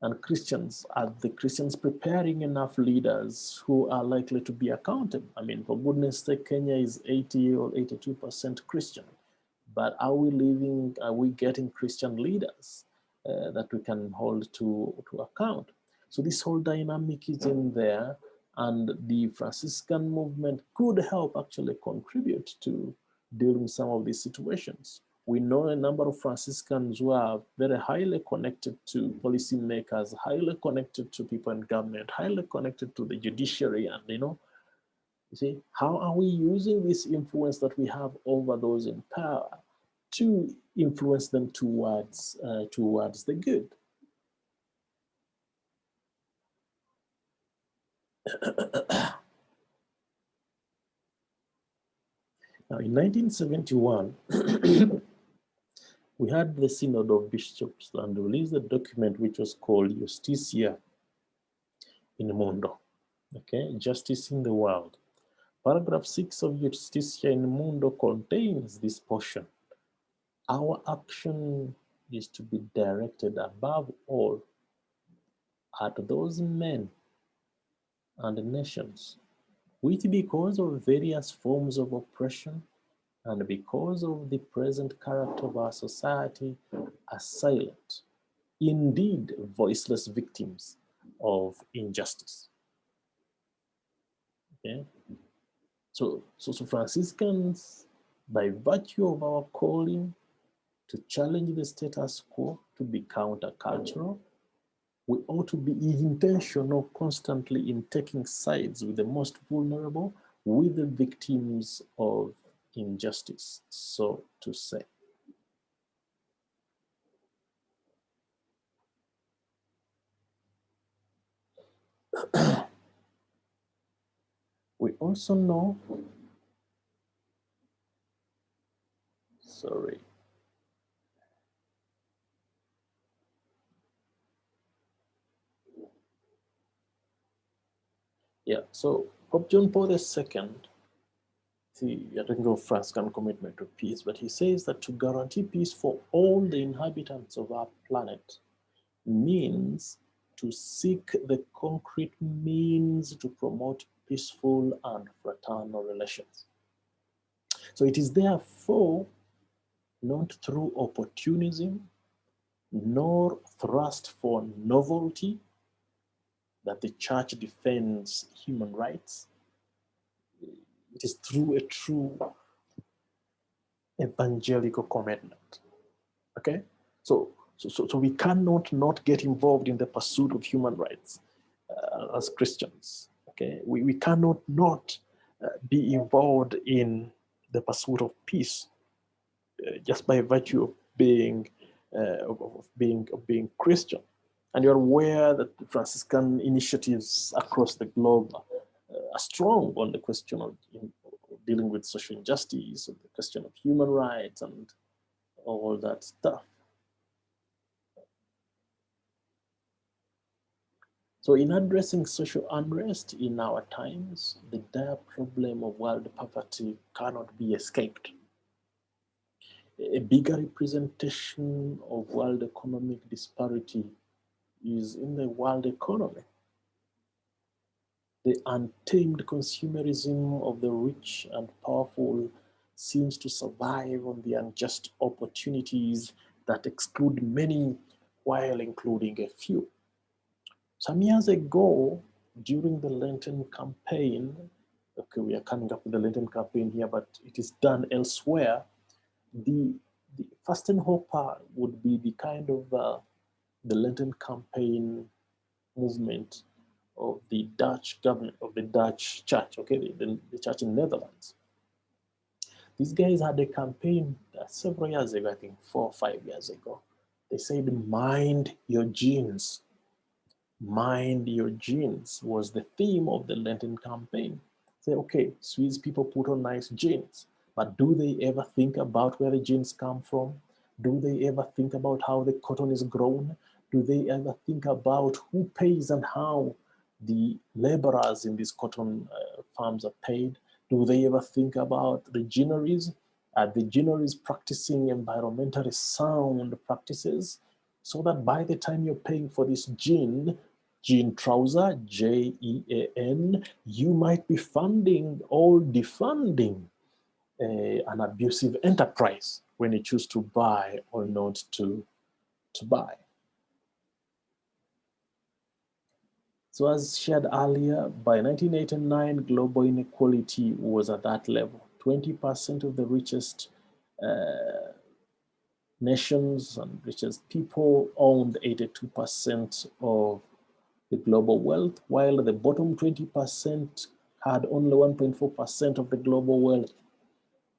And Christians, are the Christians preparing enough leaders who are likely to be accountable? I mean, for goodness sake, Kenya is 80 or 82% Christian, but are we getting Christian leaders that we can hold to account? So this whole dynamic is in there, and the Franciscan movement could help actually contribute to dealing with some of these situations. We know a number of Franciscans who are very highly connected to policymakers, highly connected to people in government, highly connected to the judiciary, and you see, how are we using this influence that we have over those in power to influence them towards the good? Now, in 1971, we had the Synod of Bishops and released a document which was called Justitia in Mundo, okay, Justice in the World. Paragraph 6 of Justitia in Mundo contains this portion. Our action is to be directed above all at those men and nations which, because of various forms of oppression and because of the present character of our society, are silent, indeed voiceless victims of injustice. Okay? So Franciscans, by virtue of our calling to challenge the status quo, to be countercultural, we ought to be intentional constantly in taking sides with the most vulnerable, with the victims of injustice, so to say. We also know, so Pope John Paul II, you're talking of Franciscan commitment to peace, but he says that to guarantee peace for all the inhabitants of our planet means to seek the concrete means to promote peaceful and fraternal relations. So it is therefore not through opportunism nor thrust for novelty that the church defends human rights. It is through a true evangelical commitment. Okay? So we cannot not get involved in the pursuit of human rights as Christians. Okay? We cannot not be involved in the pursuit of peace just by virtue of being Christian. And you're aware that the Franciscan initiatives across the globe are strong on the question of dealing with social injustice, the question of human rights, and all that stuff. So in addressing social unrest in our times, the dire problem of world poverty cannot be escaped. A bigger representation of world economic disparity is in the world economy. The untamed consumerism of the rich and powerful seems to survive on the unjust opportunities that exclude many while including a few. Some years ago, during the Lenten campaign, okay, we are coming up with the Lenten campaign here, but it is done elsewhere. The Fastenhofer would be the kind of the Lenten campaign movement of the Dutch government, of the Dutch church, okay, the church in Netherlands. These guys had a campaign several years ago, I think 4 or 5 years ago. They said, mind your genes. Mind your genes was the theme of the Lenten campaign. Say, okay, Swiss people put on nice jeans, but do they ever think about where the jeans come from? Do they ever think about how the cotton is grown? Do they ever think about who pays and how the laborers in these cotton farms are paid? Do they ever think about the ginneries? Are the ginneries practicing environmentally sound practices so that by the time you're paying for this jean trouser, Jean, you might be funding or defunding an abusive enterprise when you choose to buy or not to buy. So as shared earlier, by 1989, global inequality was at that level. 20% of the richest nations and richest people owned 82% of the global wealth, while the bottom 20% had only 1.4% of the global wealth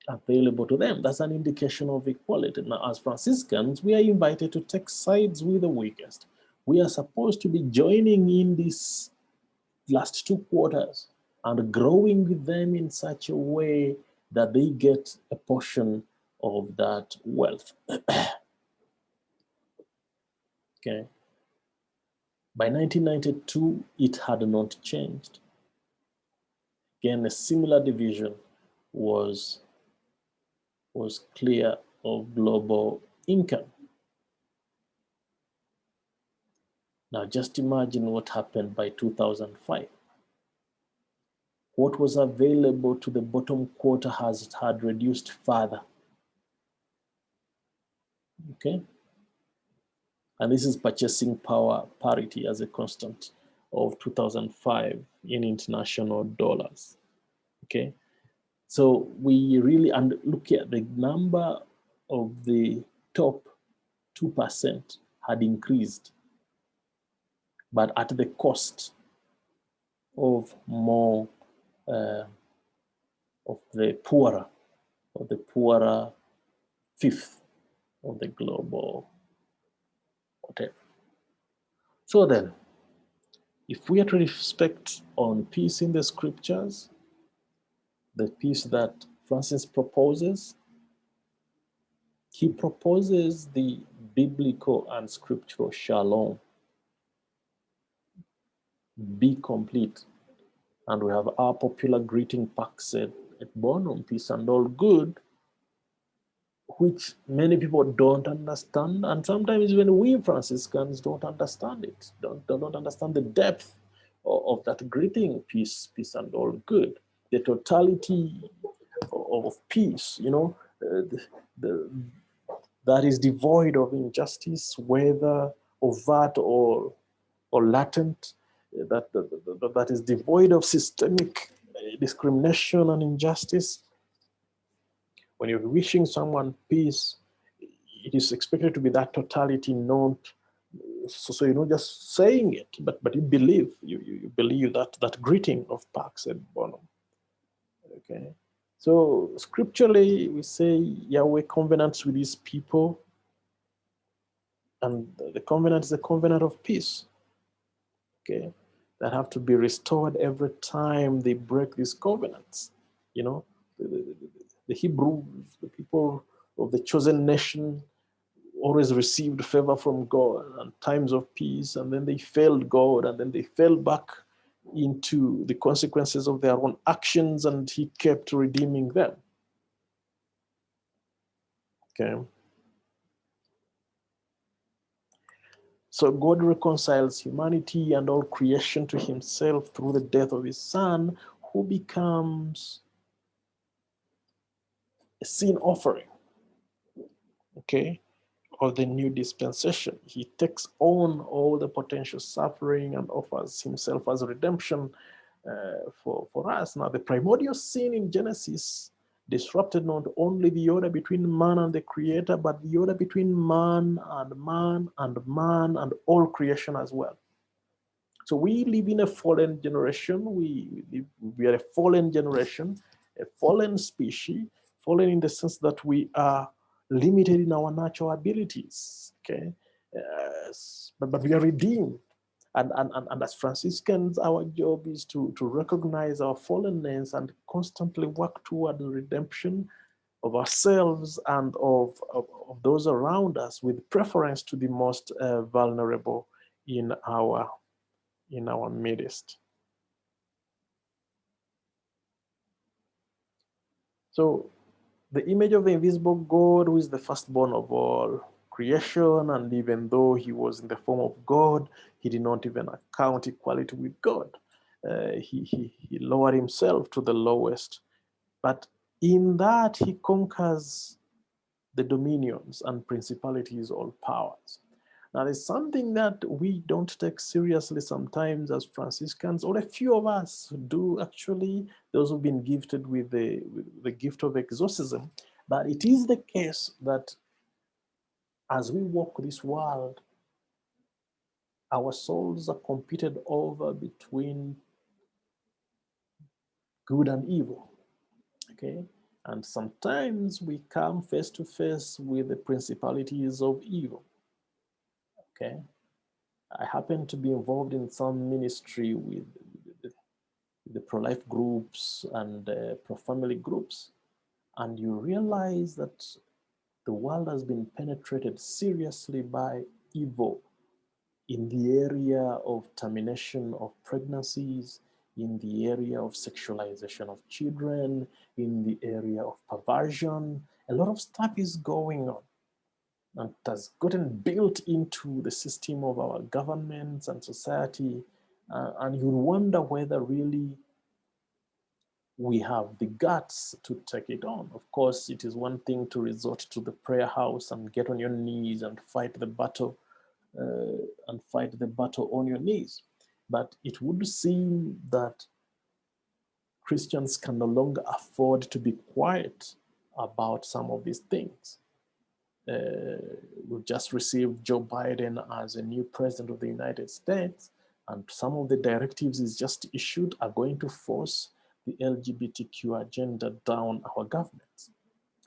available to them. That's an indication of equality. Now, as Franciscans, we are invited to take sides with the weakest. We are supposed to be joining in these last 2 quarters and growing with them in such a way that they get a portion of that wealth. Okay. By 1992, it had not changed. Again, a similar division was clear of global income. Now just imagine what happened by 2005. What was available to the bottom quarter had reduced further. Okay? And this is purchasing power parity as a constant of 2005 in international dollars. Okay? So we really look at the number of the top 2% had increased, but at the cost of more of the poorer fifth of the global whatever. So then, if we are to reflect on peace in the scriptures, the peace that Francis proposes, he proposes the biblical and scriptural shalom. Be complete. And we have our popular greeting pax et bonum, peace and all good, which many people don't understand, and sometimes even we Franciscans don't understand it, don't understand the depth of that greeting, peace and all good, the totality of peace, you know, that is devoid of injustice, whether overt or latent, that is devoid of systemic discrimination and injustice. When you're wishing someone peace, it is expected to be that totality, not so you're not just saying it, but you believe that greeting of pax et bonum. Okay, so scripturally we say Yahweh covenants with his people, and the covenant is a covenant of peace. Okay, that have to be restored every time they break these covenants. You know, the Hebrews, the people of the chosen nation, always received favor from God and times of peace, and then they failed God, and then they fell back into the consequences of their own actions, and he kept redeeming them. Okay. So God reconciles humanity and all creation to himself through the death of his son, who becomes a sin offering, okay, of the new dispensation. He takes on all the potential suffering and offers himself as a redemption for us. Now, the primordial sin in Genesis disrupted not only the order between man and the creator, but the order between man and man and man and all creation as well. So we live in a fallen generation. We are a fallen generation, a fallen species, fallen in the sense that we are limited in our natural abilities, okay? But we are redeemed. And as Franciscans, our job is to recognize our fallenness and constantly work toward the redemption of ourselves and of those around us, with preference to the most vulnerable in our midst. So the image of the invisible God, who is the firstborn of all creation, and even though he was in the form of God, he did not even account equality with God. He lowered himself to the lowest. But in that, he conquers the dominions and principalities, all powers. Now, there's something that we don't take seriously sometimes as Franciscans, or a few of us do actually, those who've been gifted with the gift of exorcism. But it is the case that as we walk this world, our souls are competed over between good and evil, okay? And sometimes we come face to face with the principalities of evil, okay? I happen to be involved in some ministry with the pro-life groups and pro-family groups, and you realize that the world has been penetrated seriously by evil in the area of termination of pregnancies, in the area of sexualization of children, in the area of perversion. A lot of stuff is going on, and it has gotten built into the system of our governments and society, and you wonder whether really we have the guts to take it on. Of course, it is one thing to resort to the prayer house and get on your knees and fight the battle on your knees. But it would seem that Christians can no longer afford to be quiet about some of these things. We've just received Joe Biden as a new president of the United States, and some of the directives he's just issued are going to force the LGBTQ agenda down our governments.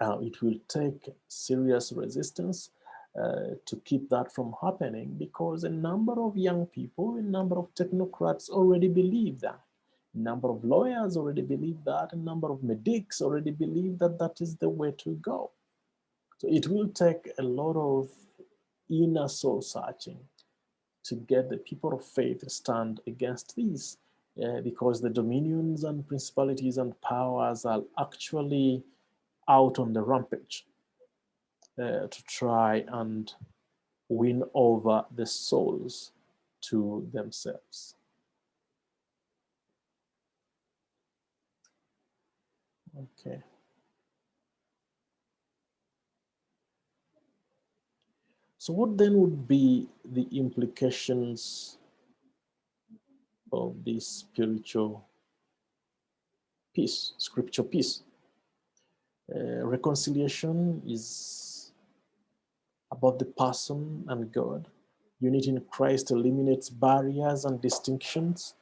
It will take serious resistance to keep that from happening, because a number of young people, a number of technocrats already believe that. A number of lawyers already believe that. A number of medics already believe that that is the way to go. So it will take a lot of inner soul searching to get the people of faith to stand against these, because the dominions and principalities and powers are actually out on the rampage to try and win over the souls to themselves. Okay. So what then would be the implications of this spiritual peace, scriptural peace? Reconciliation is about the person and God. Unity in Christ eliminates barriers and distinctions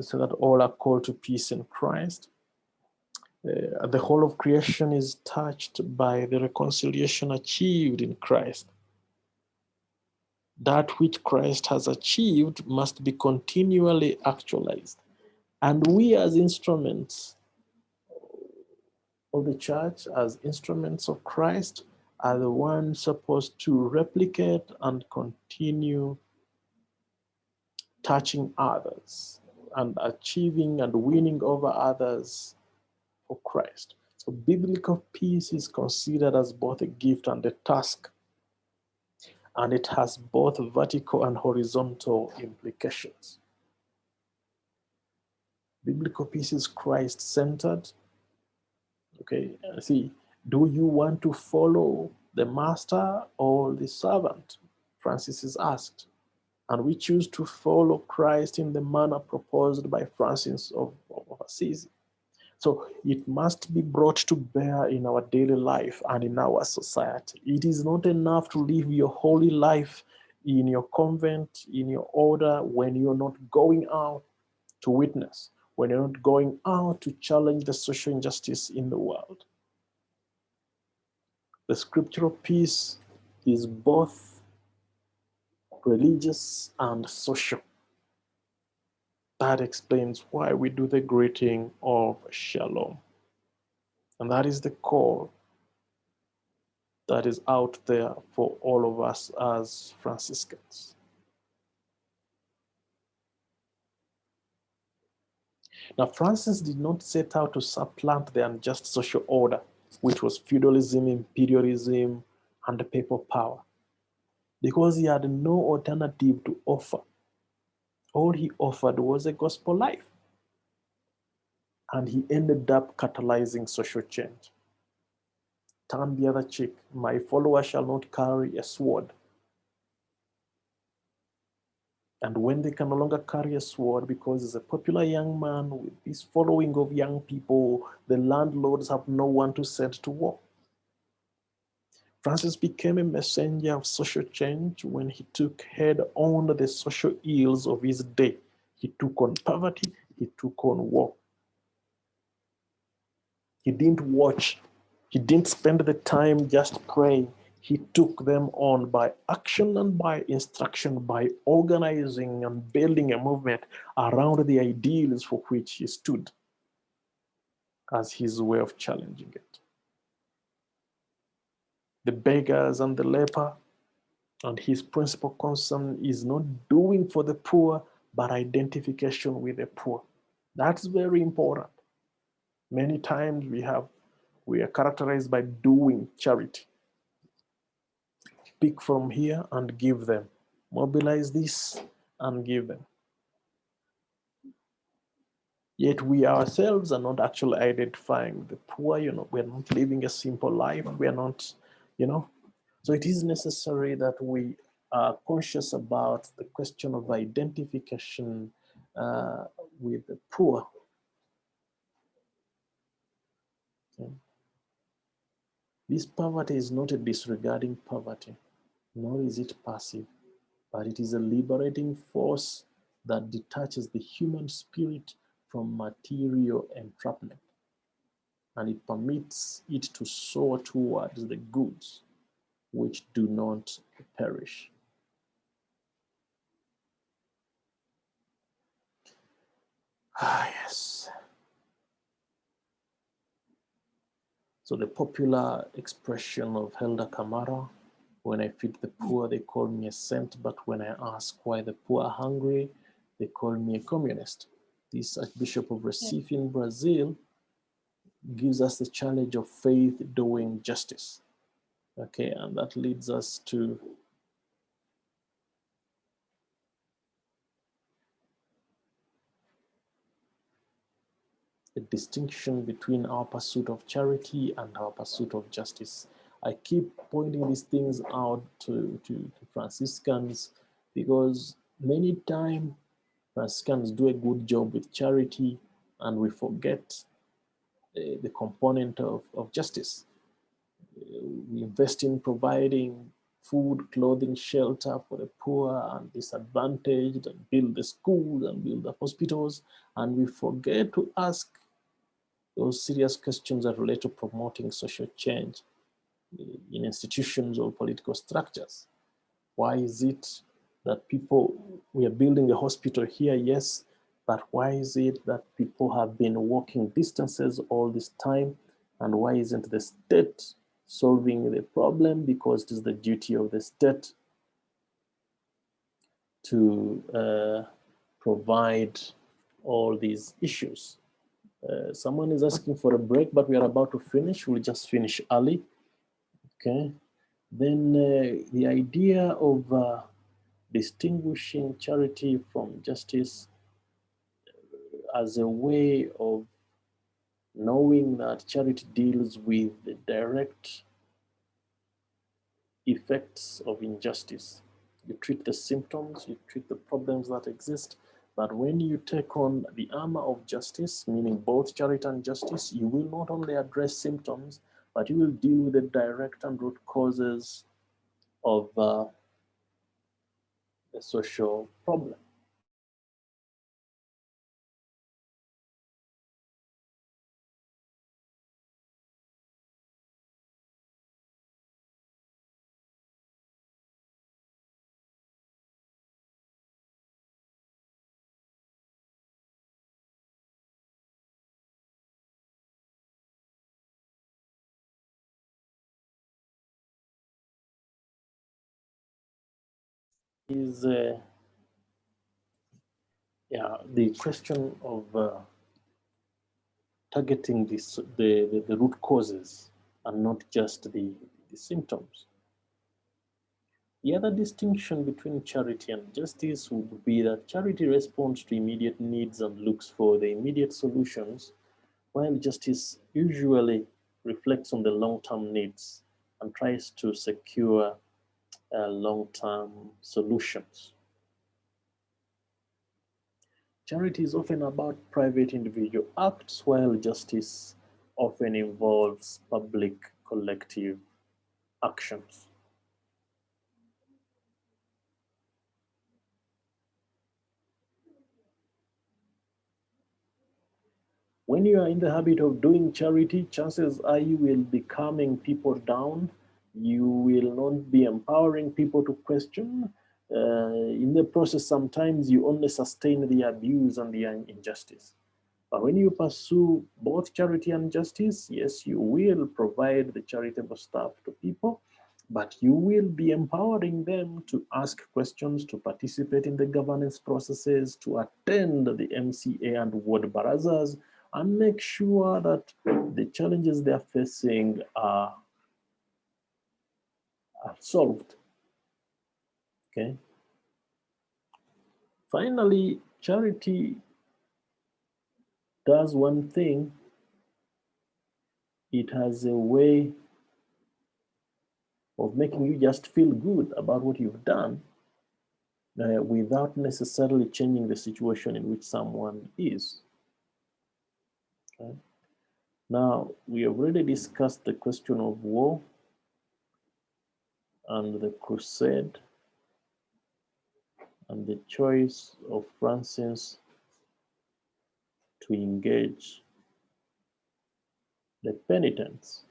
so that all are called to peace in Christ. The whole of creation is touched by the reconciliation achieved in Christ. That which Christ has achieved must be continually actualized. And we as instruments of the church, as instruments of Christ, are the ones supposed to replicate and continue touching others and achieving and winning over others for Christ. So biblical peace is considered as both a gift and a task, and it has both vertical and horizontal implications. Biblical peace is Christ-centered. Okay, see, do you want to follow the master or the servant? Francis is asked. And we choose to follow Christ in the manner proposed by Francis of Assisi. So it must be brought to bear in our daily life and in our society. It is not enough to live your holy life in your convent, in your order, when you're not going out to witness, when you're not going out to challenge the social injustice in the world. The scriptural peace is both religious and social. That explains why we do the greeting of Shalom. And that is the call that is out there for all of us as Franciscans. Now, Francis did not set out to supplant the unjust social order, which was feudalism, imperialism, and papal power, because he had no alternative to offer. All he offered was a gospel life, and he ended up catalyzing social change. Turn the other cheek. My follower shall not carry a sword. And when they can no longer carry a sword because he's a popular young man with this following of young people, the landlords have no one to send to war. Francis became a messenger of social change when he took head on the social ills of his day. He took on poverty, he took on war. He didn't watch, he didn't spend the time just praying. He took them on by action and by instruction, by organizing and building a movement around the ideals for which he stood as his way of challenging it. The beggars and the leper, and his principal concern is not doing for the poor, but identification with the poor. That's very important. Many times we are characterized by doing charity. Pick from here and give them. Mobilize this and give them. Yet we ourselves are not actually identifying the poor, we're not living a simple life, we're not, So it is necessary that we are conscious about the question of identification with the poor. Okay. This poverty is not a disregarding poverty, nor is it passive, but it is a liberating force that detaches the human spirit from material entrapment, and it permits it to soar towards the goods which do not perish. Yes. So the popular expression of Helder Camara, when I feed the poor, they call me a saint, but when I ask why the poor are hungry, they call me a communist. This Archbishop of Recife in Brazil gives us the challenge of faith doing justice. Okay, and that leads us to the distinction between our pursuit of charity and our pursuit of justice. I keep pointing these things out to Franciscans because many times Franciscans do a good job with charity and we forget the component of justice. We invest in providing food, clothing, shelter for the poor and disadvantaged, and build the schools and build the hospitals, and we forget to ask those serious questions that relate to promoting social change in institutions or political structures. Why is it that we are building a hospital here, yes, but why is it that people have been walking distances all this time? And why isn't the state solving the problem? Because it is the duty of the state to provide all these issues. Someone is asking for a break, but we are about to finish. We'll just finish early. Okay. Then the idea of distinguishing charity from justice as a way of knowing that charity deals with the direct effects of injustice. You treat the symptoms, you treat the problems that exist, but when you take on the armor of justice, meaning both charity and justice, you will not only address symptoms, but you will deal with the direct and root causes of the social problem. Is the question of targeting the root causes and not just the symptoms. The other distinction between charity and justice would be that charity responds to immediate needs and looks for the immediate solutions, while justice usually reflects on the long-term needs and tries to secure long-term solutions. Charity is often about private individual acts, while justice often involves public collective actions. When you are in the habit of doing charity, chances are you will be calming people down. You will not be empowering people to question. In the process, sometimes you only sustain the abuse and the injustice. But when you pursue both charity and justice, yes, you will provide the charitable stuff to people, but you will be empowering them to ask questions, to participate in the governance processes, to attend the MCA and ward barazas, and make sure that the challenges they are facing are solved. Okay. Finally, charity does one thing. It has a way of making you just feel good about what you've done without necessarily changing the situation in which someone is. Okay. Now, we have already discussed the question of war and the crusade and the choice of Francis to engage the penitents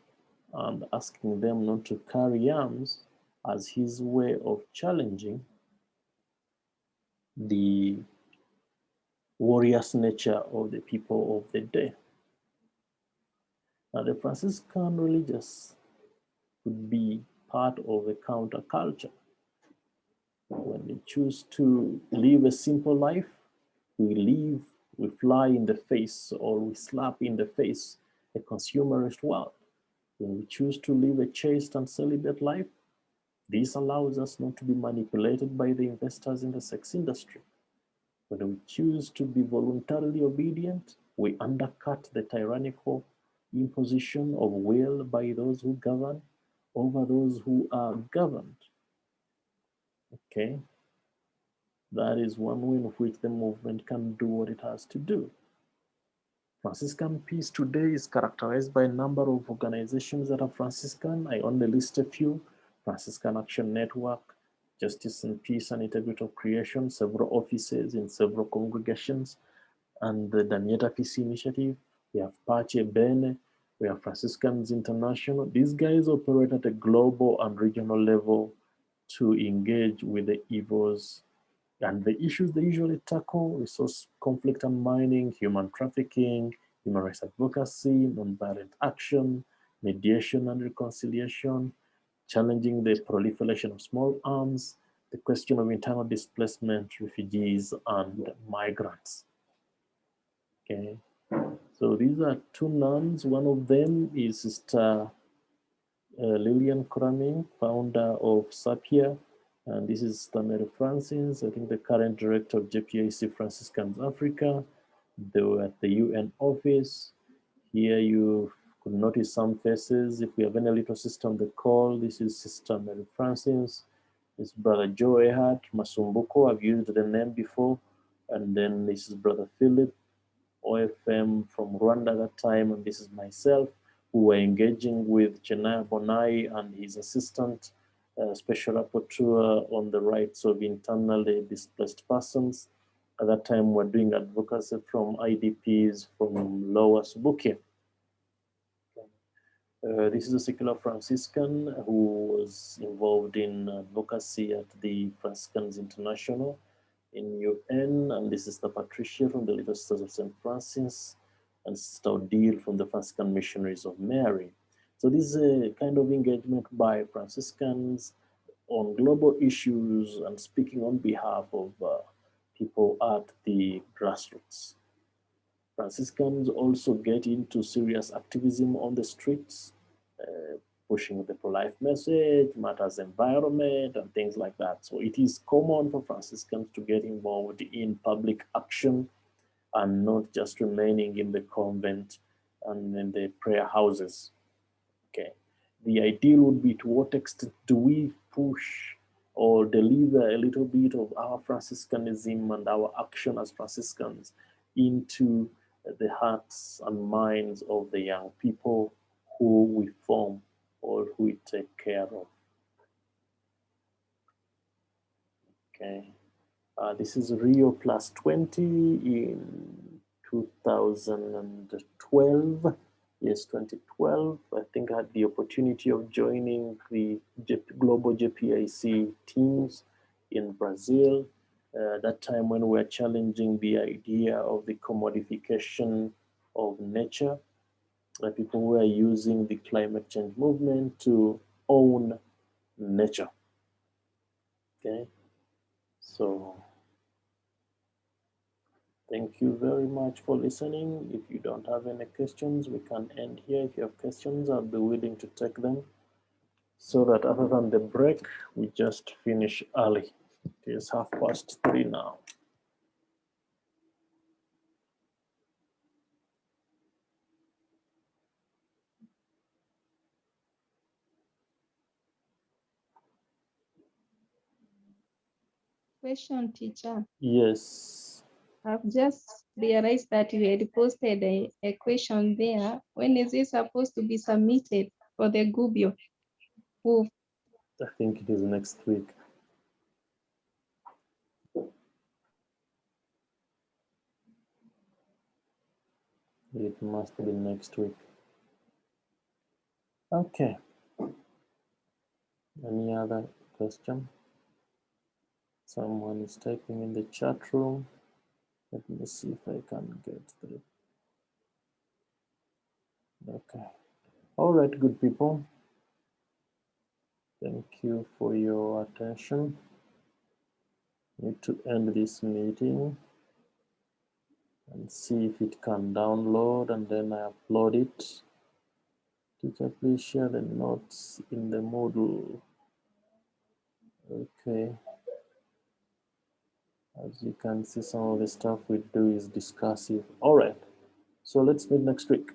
and asking them not to carry arms as his way of challenging the warrior's nature of the people of the day. Now, the Franciscan religious could be part of a counterculture. When they choose to live a simple life, we fly in the face, or we slap in the face a consumerist world. When we choose to live a chaste and celibate life, this allows us not to be manipulated by the investors in the sex industry. When we choose to be voluntarily obedient, we undercut the tyrannical imposition of will by those who govern over those who are governed. Okay? That is one way in which the movement can do what it has to do. Franciscan peace today is characterized by a number of organizations that are Franciscan. I only list a few: Franciscan Action Network, Justice and Peace and Integrity of Creation, several offices in several congregations, and the Danieta Peace Initiative. We have Pace Bene, we have Franciscans International. These guys operate at a global and regional level to engage with the evils and the issues they usually tackle: resource conflict and mining, human trafficking, human rights advocacy, nonviolent action, mediation and reconciliation, challenging the proliferation of small arms, the question of internal displacement, refugees, and migrants. Okay. So these are two nuns. One of them is Sister Lillian Cramming, founder of SAPIA, and this is Sister Mary Francis, I think the current director of JPIC Franciscans Africa. They were at the UN office. Here you could notice some faces. If we have any little sister on the call, this is Sister Mary Francis. This is Brother Joe Ehart Masumbuko. I've used the name before. And then this is Brother Philip, OFM from Rwanda at that time. And this is myself, who were engaging with Chenaya Bonai and his assistant, Special Rapporteur on the rights of internally displaced persons. At that time, we're doing advocacy from IDPs from Lower Subukia. This is a secular Franciscan who was involved in advocacy at the Franciscans International in UN, and this is the Patricia from the Little Sisters of St. Francis, and Sister Odile from the Franciscan Missionaries of Mary. So this is a kind of engagement by Franciscans on global issues and speaking on behalf of people at the grassroots. Franciscans also get into serious activism on the streets, pushing the pro-life message, matters environment, and things like that. So it is common for Franciscans to get involved in public action and not just remaining in the convent and in the prayer houses. Okay. The ideal would be, to what extent do we push or deliver a little bit of our Franciscanism and our action as Franciscans into the hearts and minds of the young people who we form or who we take care of. Okay, this is Rio Plus 20 in 2012. Yes, 2012. I think I had the opportunity of joining the global JPIC teams in Brazil. That time when we were challenging the idea of the commodification of nature. People were using the climate change movement to own nature. Okay, so thank you very much for listening. If you don't have any questions, we can end here. If you have questions, I'll be willing to take them, so that other than the break, we just finish early. It is 3:30 now. Question, teacher. Yes. I've just realized that you had posted a question there. When is it supposed to be submitted for the Gubbio? I think it is next week. It must be next week. Okay. Any other question? Someone is typing in the chat room. Let me see if I can get through. Okay. All right, good people. Thank you for your attention. Need to end this meeting and see if it can download, and then I upload it. Teacher, please share the notes in the Moodle. Okay. As you can see, some of the stuff we do is discussive. All right. So let's meet next week.